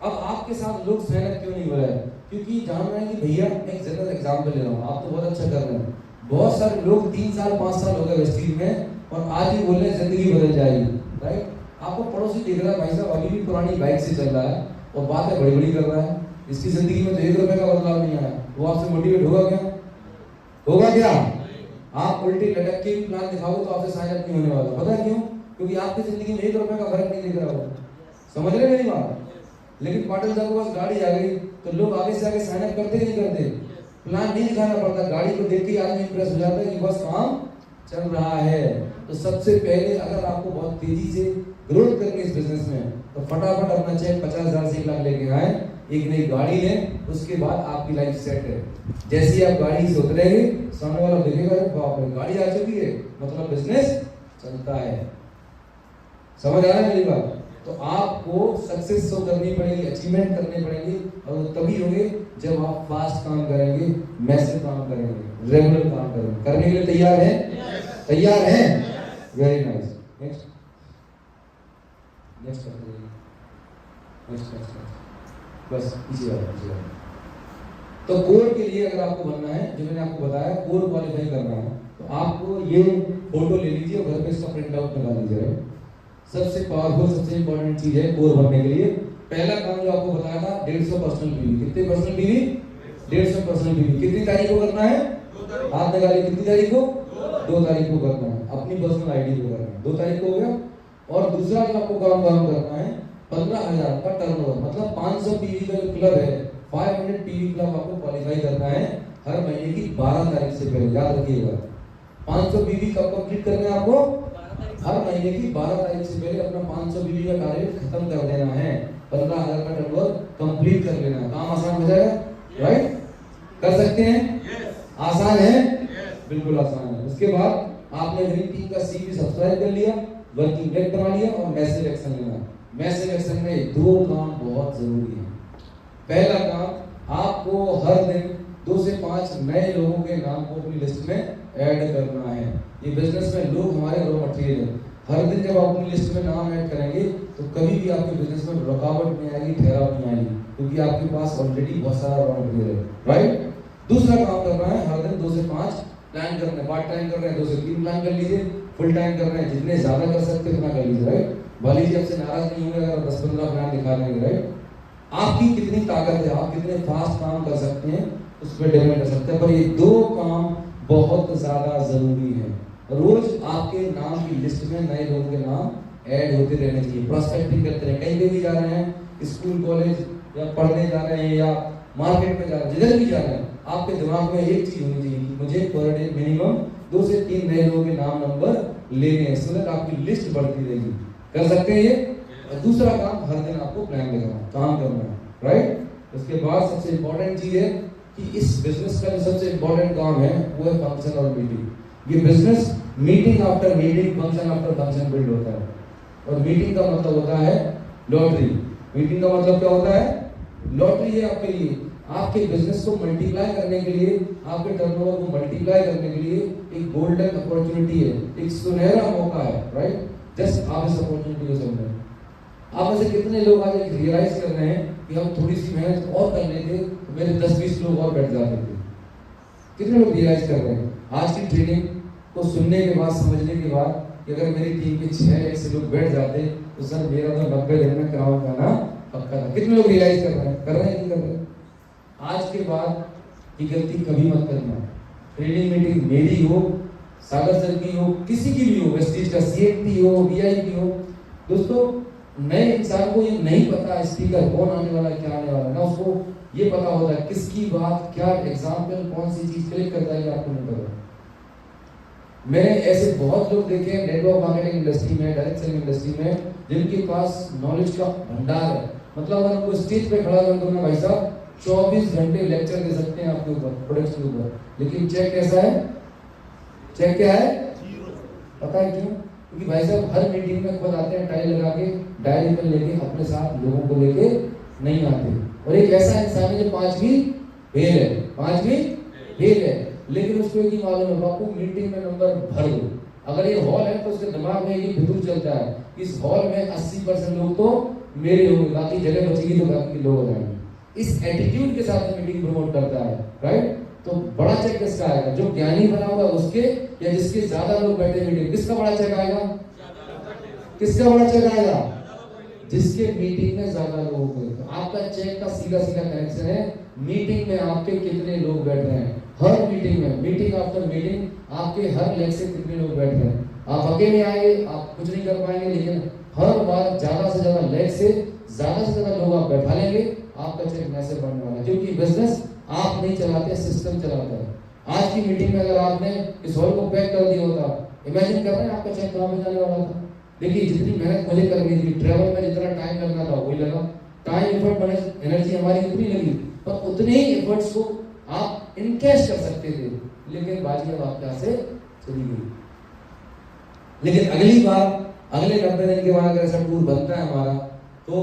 अब आपके साथ लोग सहमत क्यों नहीं हो रहे हैं? क्योंकि जान रहे हैं कि भैया, एक जनरल एग्जांपल ले रहा हूँ, आप तो बहुत अच्छा कर रहे हैं। बहुत सारे लोग 3 साल 5 साल हो गए वेस्टीज में, और आज ही बोल रहे हैं जिंदगी बदल जाएगी, राइट? आपको पड़ोसी देख रहा है, भाई साहब अभी भी पुरानी बाइक से चल रहा है और बातें बड़ी बड़ी कर रहा है, इसकी जिंदगी में तो 1 रुपए का बदलाव नहीं आया। वो आपसे मोटिवेट होगा क्या? होगा क्या? आप उल्टी लटक के भी प्लान दिखाओगे तो आपसे साइन अप नहीं होने वाला। पता है क्यों? क्योंकि आपकी जिंदगी में 1 रुपए का फर्क नहीं दिख रहा हो। समझ रहे मेरी बात? लेकिन पाटिल साहब के पास गाड़ी आ गई तो लोग आगे से आगे साइन अप करते नहीं करते? प्लान नहीं दिखाना पड़ता, गाड़ी को देख के आदमी इंप्रेस हो जाता है कि बस काम चल रहा है। तो सबसे पहले अगर आपको बहुत तेजी से ग्रोथ करनी है इस बिजनेस में, तो फटाफट अपना चेक 50,000 से 1 लाख लेके आए, एक नई गाड़ी लें, उसके बाद आपकी लाइफ सेट है। जैसे ही आप गाड़ी से उतरेंगे, सामने वाला देखेगा बाप रे गाड़ी आ चुकी है, मतलब बिजनेस चलता है। समझ आ रहा है मेरी बात? तो आपको सक्सेस शो करनी पड़ेगी, अचीवमेंट करने पड़ेंगे, और वो तभी होंगे जब आप फास्ट काम करेंगे, मैसिव काम करेंगे, रेगुलर काम करेंगे। करने के लिए तैयार हैं? तैयार हैं? Very nice. Next next next बस इसी बात। तो कोर के लिए अगर आपको बनना है, जो मैंने आपको बताया कोर क्वालिफाई करना है, तो आपको ये फोटो ले लीजिए और घर पे इसका प्रिंट आउट निकाल लीजिए। सबसे पावरफुल, सबसे इंपॉर्टेंट चीज है कोर बनने के लिए। पहला काम जो आपको बताया था 150 पर्सनल बीवी। कितने पर्सनल बीवी? 150 पर्सनल बीवी। कितनी तारीख को करना है? हाथ लगा लीजिए। कितनी तारीख को? 2 तारीख को करना है। अपनी पर्सनल आईडी को करना है। 2 तारीख को हो गया। और दूसरा जो आपको काम करना है 15,000 का टर्नओवर, मतलब 500 पीवी का जो क्लब है, 500 पीवी क्लब आपको क्वालिफाई करना है हर महीने की 12 तारीख से पहले। याद रखिएगा 500 पीवी कब कंप्लीट करना है आपको? हर महीने की 12 तारीख से पहले अपना 500 पीवी का टारगेट खत्म कर देना है। 15,000 का टर्नओवर कंप्लीट कर लेना है। काम आसान हो जाएगा, राइट? कर सकते हैं? आसान है, बिल्कुल आसान है। उसके बाद आपने ड्रीम टीम का सीवी सब्सक्राइब कर लिया, वर्किंग डेट बना लिया और मैसिव एक्शन लेना। मैसिव एक्शन में 2 काम बहुत जरूरी है। पहला काम, आपको हर दिन 2 से 5 नए लोगों के नाम को अपनी लिस्ट में ऐड करना है। ये बिजनेस में लोग हमारे रॉ मटेरियल है। हर दिन जब आप अपनी लिस्ट में नाम ऐड करेंगे तो कभी भी आपके बिजनेस में रुकावट नहीं आएगी, ठहराव नहीं आएगी, क्योंकि आपके पास ऑलरेडी बहुत सारा रॉ मटेरियल है, राइट? दूसरा काम करना है, हर दिन 2 से 5 प्लान करना है। पार्ट टाइम कर रहे हैं 2 से 3 प्लान कर लीजिए, फुल टाइम कर रहे हैं जितने ज्यादा कर सकते हैं उतना कर लीजिए, राइट? वाली जी आपसे नाराज नहीं होंगे अगर 10-15 प्लान दिखा देंगे, राइट? आपकी कितनी ताकत है, आप कितने फास्ट काम कर सकते हैं उस पर डिपेंड कर सकते हैं, पर ये 2 काम बहुत ज्यादा जरूरी है। रोज आपके नाम की लिस्ट में नए लोगों के नाम ऐड होते रहने चाहिए। प्रोस्पेक्टिंग करते रहे, कहीं पे भी जा रहे हैं, स्कूल कॉलेज या पढ़ने जा रहे हैं या मार्केट में जा रहे हैं, जिधर भी जा रहे हैं, आपके दिमाग में एक चीज होनी चाहिए कि मुझे पर डे मिनिमम 2 से 3 नए लोगों के नाम नंबर लेने हैं, सो दैट आपकी लिस्ट बढ़ती रहेगी। कर सकते हैं ये? और दूसरा काम, हर दिन आपको प्लान लगाना, काम करना है, राइट? उसके बाद सबसे इंपॉर्टेंट चीज है कि इस बिजनेस का जो सबसे इंपॉर्टेंट काम है वो है फंक्शन और मीटिंग। ये business meeting after meeting, function after function build होता है। और मीटिंग का मतलब होता है लॉटरी। मीटिंग का मतलब क्या होता है? लॉटरी है आपके लिए। आपके बिजनेस को मल्टीप्लाई करने के लिए, आपके टर्नओवर को मल्टीप्लाई करने के लिए एक गोल्डन अपॉर्चुनिटी है, एक सुनहरा मौका है, राइट? जस्ट आप इस अपॉर्चुनिटी को समझें। आप में से कितने लोग आज रियलाइज कर रहे हैं कि हम थोड़ी सी मेहनत और कर लेते तो मेरे 10-20 लोग और बैठ जाते थे? कितने लोग रियलाइज कर रहे हैं आज की ट्रेनिंग को सुनने के बाद, समझने के बाद कि अगर मेरी टीम के 6 से लोग बैठ जाते तो सर मेरा तो 90 दिन में क्राउन करना पक्का था? कितने लोग रियलाइज कर रहे हैं? कर रहे हैं, नहीं कर रहे? आज के बाद ये गलती कभी मत करना। ट्रेनिंग मीटिंग मेरी हो, सागर सर की हो, किसी की भी हो, वेस्टीज का सीएमटी हो, वीआईपी हो, दोस्तों नए इंसान को ये नहीं पता स्पीकर कौन आने वाला है, क्या आने वाला है, ना उसको ये पता होता है किसकी बात, क्या एग्जाम्पल, कौन सी चीज क्लिक करता है, आपको नहीं पता। मैंने ऐसे बहुत लोग देखे हैं नेटवर्क मार्केटिंग इंडस्ट्री में, डायरेक्ट सेलिंग इंडस्ट्री में, जिनके पास नॉलेज का भंडार है। मतलब अगर उनको स्टेज पे खड़ा कर दो ना भाई साहब, 24 घंटे लेक्चर दे सकते हैं आपके ऊपर, प्रोडक्ट्स के ऊपर, लेकिन चेक कैसा है? चेक क्या है? पता है क्यों? क्योंकि भाई साहब हर मीटिंग में खुद आते हैं टाई लगा के, डायरी पेन लेके, अपने साथ लोगों को लेके नहीं आते। और एक ऐसा इंसान है जो 5वीं फेल है, 5वीं फेल है, लेकिन उसको एक ही मालूम है, बापू मीटिंग में नंबर भर दो। अगर ये हॉल है तो उसके दिमाग में एक फितूर चलता है, इस हॉल में 80% लोग तो मेरे होंगे, बाकी जगह बचेगी तो बाकी लोग हो जाएंगे। इस एटीट्यूड के साथ मीटिंग प्रमोट करता है, राइट? तो बड़ा चेक किसका आएगा? जो ज्ञानी बना होगा उसके, या जिसके ज्यादा लोग बैठे मीटिंग? किसका बड़ा चेक आएगा? किसका बड़ा चेक आएगा? जिसके मीटिंग में ज्यादा लोग होंगे। तो आपका चेक का सीधा सीधा कनेक्शन है मीटिंग में आपके कितने लोग बैठ रहे हैं। हर मीटिंग में, मीटिंग आफ्टर मीटिंग, आपके हर लेग से कितने लोग बैठ रहे हैं। आप अकेले आएंगे, आप कुछ नहीं कर पाएंगे, लेकिन हर बार ज्यादा से ज्यादा लेग से ज्यादा लोग आप बैठा लेंगे, आपका चेक मैसेज बढ़ने वाला है। क्योंकि बिजनेस आप नहीं चलाते, सिस्टम चलाता है। आज की मीटिंग में अगर आपने इस हॉल को पैक कर दिया होता, इमेजिन कर रहे हैं आपका चेक कहाँ पे जाने वाला था? देखिए जितनी मेहनत मुझे करनी थी, ट्रेवल में जितना टाइम लगना था वही लगा, टाइम एफर्ट बने, एनर्जी हमारी उतनी लगी, पर उतने ही एफर्ट्स को आप इनकैश कर सकते थे, लेकिन बाजी अब आपके यहाँ से चली गई। लेकिन अगली बार, अगले 90 दिन के बाद अगर ऐसा टूर बनता है हमारा, तो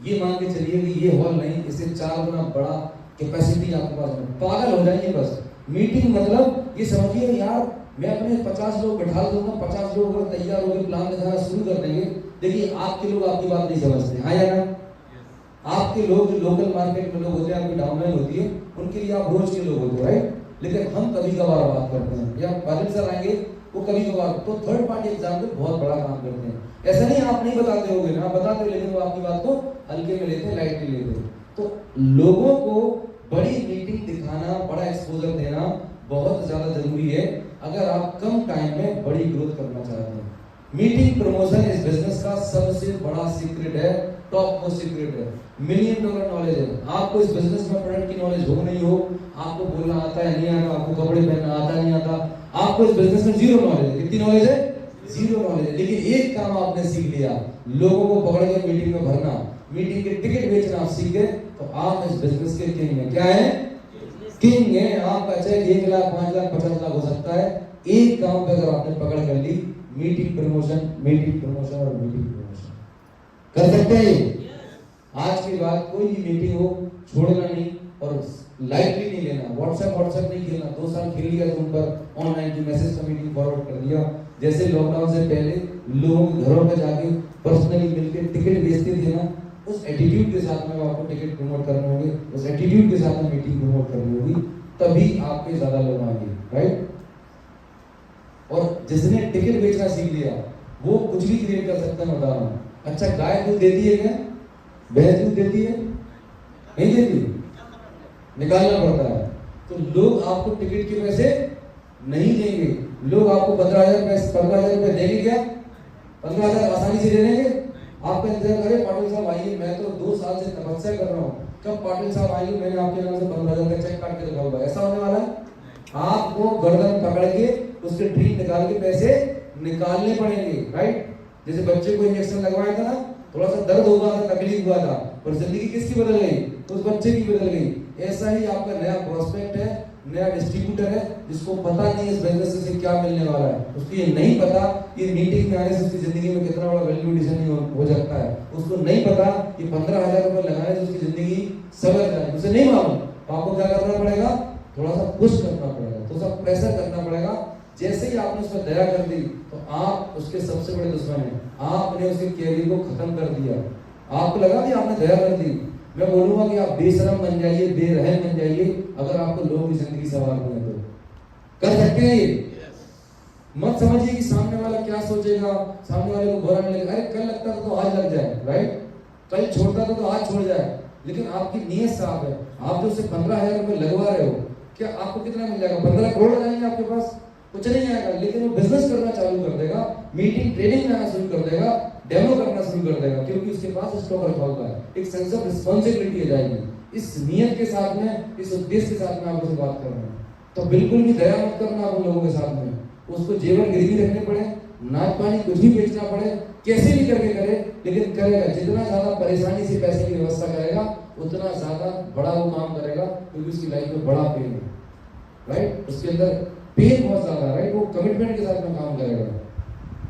ये मान के चलिए कि ये हॉल नहीं, इससे 4 गुना बड़ा कैपेसिटी आपके पास है। पागल हो जाएंगे बस। मीटिंग मतलब ये समझिए यार, मैं अपने 50 लोग बैठा दूंगा, 50 लोग अगर तैयार होकर प्लान दिखाना शुरू कर देंगे, देखिए आपके लोग आपकी बात नहीं समझते, हाँ या ना? आप आपके लोग जो लोकल मार्केट में लोग होते हैं, आपकी डाउनलाइन होती है, उनके लिए आप रोज के लोग होते हो, राइट? लेकिन हम कभी कभार बात करते हैं, या पाटिल सर आएंगे वो कभी कभार, तो थर्ड पार्टी एग्जाम पे बहुत बड़ा काम करते हैं। ऐसा नहीं आप नहीं बताते होगे ना, आप बताते हो, लेकिन वो आपकी बात को हल्के में लेते हैं, लाइटली लेते हैं। तो लोगों को बड़ी मीटिंग दिखाना, बड़ा एक्सपोजर देना बहुत ज्यादा जरूरी है अगर आप कम टाइम में बड़ी ग्रोथ करना चाहते हैं। मीटिंग प्रमोशन इस बिजनेस का सबसे बड़ा सीक्रेट है, टॉप मोस्ट सीक्रेट है, $1 मिलियन नॉलेज है। आपको इस बिजनेस में प्रोडक्ट की नॉलेज हो नहीं हो, आपको बोलना आता है नहीं आता, आपको कपड़े पहनना आता नहीं आता, आपको इस बिजनेस में जीरो नॉलेज है। कितनी नॉलेज है? जीरो नॉलेज है। लेकिन एक काम आपने सीख लिया, लोगों को पकड़ के मीटिंग में भरना, मीटिंग के टिकट बेचना आप सीख गए, तो आप इस बिजनेस के किंग हैं। क्या है? किंग है। आपका चेक 1 लाख, 5 लाख, 50 लाख हो सकता है, एक काम पे अगर आपने पकड़ कर ली, मीटिंग प्रमोशन, मीटिंग प्रमोशन और मीटिंग प्रमोशन कर सकते हैं। आज के बाद कोई भी मीटिंग हो छोड़ना नहीं और लाइटली नहीं लेना। व्हाट्सएप नहीं खेलना। 2 साल खेल लिया तुम पर ऑनलाइन की मैसेज का मीटिंग फॉरवर्ड कर दिया। जैसे लॉकडाउन से पहले लोगों के घरों में जाके पर्सनली मिलकर टिकट बेचते थे ना, उस एटीट्यूड के साथ में आपको टिकट प्रमोट करने होंगे, उस एटीट्यूड के साथ में मीटिंग प्रमोट करनी होगी, तभी आपके ज्यादा लोग आएंगे, राइट? और जिसने टिकट बेचना सीख लिया वो कुछ भी क्रिएट कर सकता है, बता रहा हूँ। अच्छा, गाय दूध देती है क्या? भैंस दूध देती है? नहीं देती, निकालना पड़ता है। तो लोग आपको टिकट के पैसे नहीं देंगे, लोग आपको 15,000 रुपए देंगे क्या? 15,000 आसानी से दे देंगे? आपका इंतजार करे, पाटिल साहब आइए, मैं तो 2 साल से तपस्या कर रहा हूँ, कब पाटिल साहब आइए, मैंने आपके नाम से 15,000 का चेक काट के रखा होगा। ऐसा होने वाला है? आपको गर्दन पकड़ के उसके ड्रीम निकाल के पैसे निकालने पड़ेंगे, राइट? जैसे बच्चे को इंजेक्शन लगवाया था ना, थोड़ा सा दर्द हुआ था, तकलीफ हुआ था, पर जिंदगी किसकी बदल गई? उस बच्चे की बदल गई। ऐसा ही आपका नया प्रोस्पेक्ट है, नया डिस्ट्रीब्यूटर है, जिसको पता नहीं इस बिजनेस से क्या मिलने वाला है, उसको ये नहीं पता कि मीटिंग में आने से उसकी जिंदगी में कितना बड़ा वैल्यू एडिशन हो सकता है, उसको नहीं पता कि 15,000 रुपए लगाने से उसकी जिंदगी सवर जाए, उसे नहीं मालूम। तो आपको क्या करना पड़ेगा? थोड़ा सा पुश करना पड़ेगा, थोड़ा सा प्रेशर करना पड़ेगा। जैसे ही आपने उस पर दया कर दी तो आप उसके सबसे बड़े दुश्मन हैं, आपने उसके कैरियर को खत्म कर दिया। आपको लगा कि आपने दया कर दी, मैं बोलूंगा कि आप बेशरम बन जाइए, बेरहम बन जाइए, अगर आपको लोगों की जिंदगी संवारनी है तो कर सकते हैं ये। मत समझिए कि सामने वाला क्या सोचेगा, सामने वाले को बुरा नहीं लगेगा। अरे कल लगता था तो आज लग जाए, राइट? कल छोड़ता था तो आज छोड़ जाए, लेकिन आपकी नीयत साफ है। आप जो उसे 15,000 रुपए लगवा रहे हो, क्या आपको कितना मिल जाएगा? 15 करोड़ आ जाएंगे आपके पास? कुछ नहीं आएगा, लेकिन वो बिजनेस करना चालू कर देगा, मीटिंग ट्रेनिंग में आना शुरू कर देगा, डेमो करना शुरू कर देगा, क्योंकि उसके पास स्टॉक रखा हुआ है। एक सेंस ऑफ रिस्पांसिबिलिटी आ जाएगी। इस नियत के साथ में, इस उद्देश्य के साथ में आप उससे बात कर रहे हैं, तो बिल्कुल भी दया मत करना आप उन लोगों के साथ में। उसको जेवर गिरवी रखने पड़े, नाच पानी कुछ भी बेचना पड़े, कैसे भी करके करे, लेकिन करेगा। जितना ज्यादा परेशानी से पैसे की व्यवस्था करेगा, उतना ज्यादा बड़ा वो काम करेगा, क्योंकि उसकी लाइफ में बड़ा पेन है, राइट? उसके अंदर पेन बहुत ज्यादा है, राइट? वो कमिटमेंट के साथ में काम करेगा।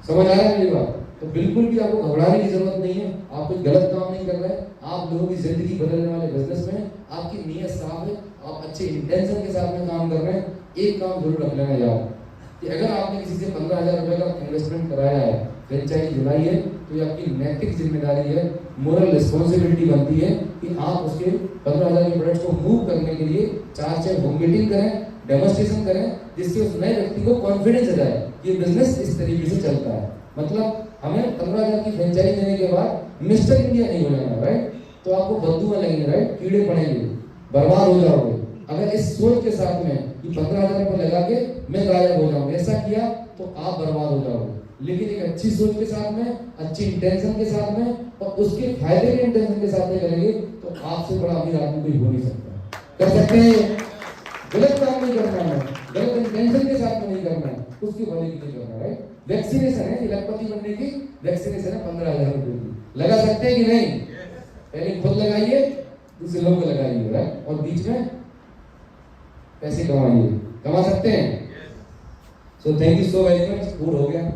समझ आ रहा है मेरी बात? तो बिल्कुल भी आपको घबराने की जरूरत नहीं है। आप कोई गलत काम नहीं कर रहे हैं, आप लोगों की जिंदगी बदलने वाले बिजनेस में आपकी नीयत साफ है, आप अच्छे इंटेंशन के साथ में काम कर रहे हैं। एक काम जरूर रख लेना याद कि अगर आपने किसी से 15,000 रुपए का इन्वेस्टमेंट कराया है, फ्रेंचाइजी दिलाई है, तो ये आपकी नैतिक जिम्मेदारी है, मोरल रिस्पॉन्सिबिलिटी बनती है कि आप उसके 15,000 के प्रोडक्ट्स को मूव करने के लिए 4-6 होम मीटिंग करें, डेमोन्स्ट्रेशन करें, जिससे उस नए व्यक्ति को कॉन्फिडेंस आ जाए कि बिजनेस इस तरीके से चलता है। मतलब हमें 15,000 की फ्रेंचाइजी देने के बाद मिस्टर इंडिया नहीं हो जाना, राइट? तो आपको बदबू लगेंगे, राइट? कीड़े पड़ेंगे, बर्बाद हो जाओगे। अगर इस सोच के साथ में कि 15,000 रुपए लगा के मैं गायब हो जाऊंगा, ऐसा किया तो आप बर्बाद हो जाओगे। लेकिन एक अच्छी सोच के साथ में, अच्छी इंटेंशन के साथ में और उसके फायदे के इंटेंशन के साथ में करेंगे तो आपसे बड़ा अमीर आदमी कोई हो नहीं सकता। कर सकते हैं? गलत काम नहीं करना है, गलत इंटेंशन के साथ में नहीं करना है, उसकी भले के लिए करना है, राइट? वैक्सीनेशन है, लखपति बनने की वैक्सीनेशन है 15,000 रुपए की। लगा सकते हैं कि नहीं? पहले खुद लगाइए, दूसरे लोगों को लगाइए, राइट? और बीच में पैसे कमाइए, कमा सकते हैं। So thank you so very much. पूरा हो गया,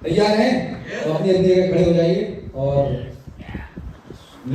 तैयार हैं? तो अपनी जगह खड़े हो जाइए और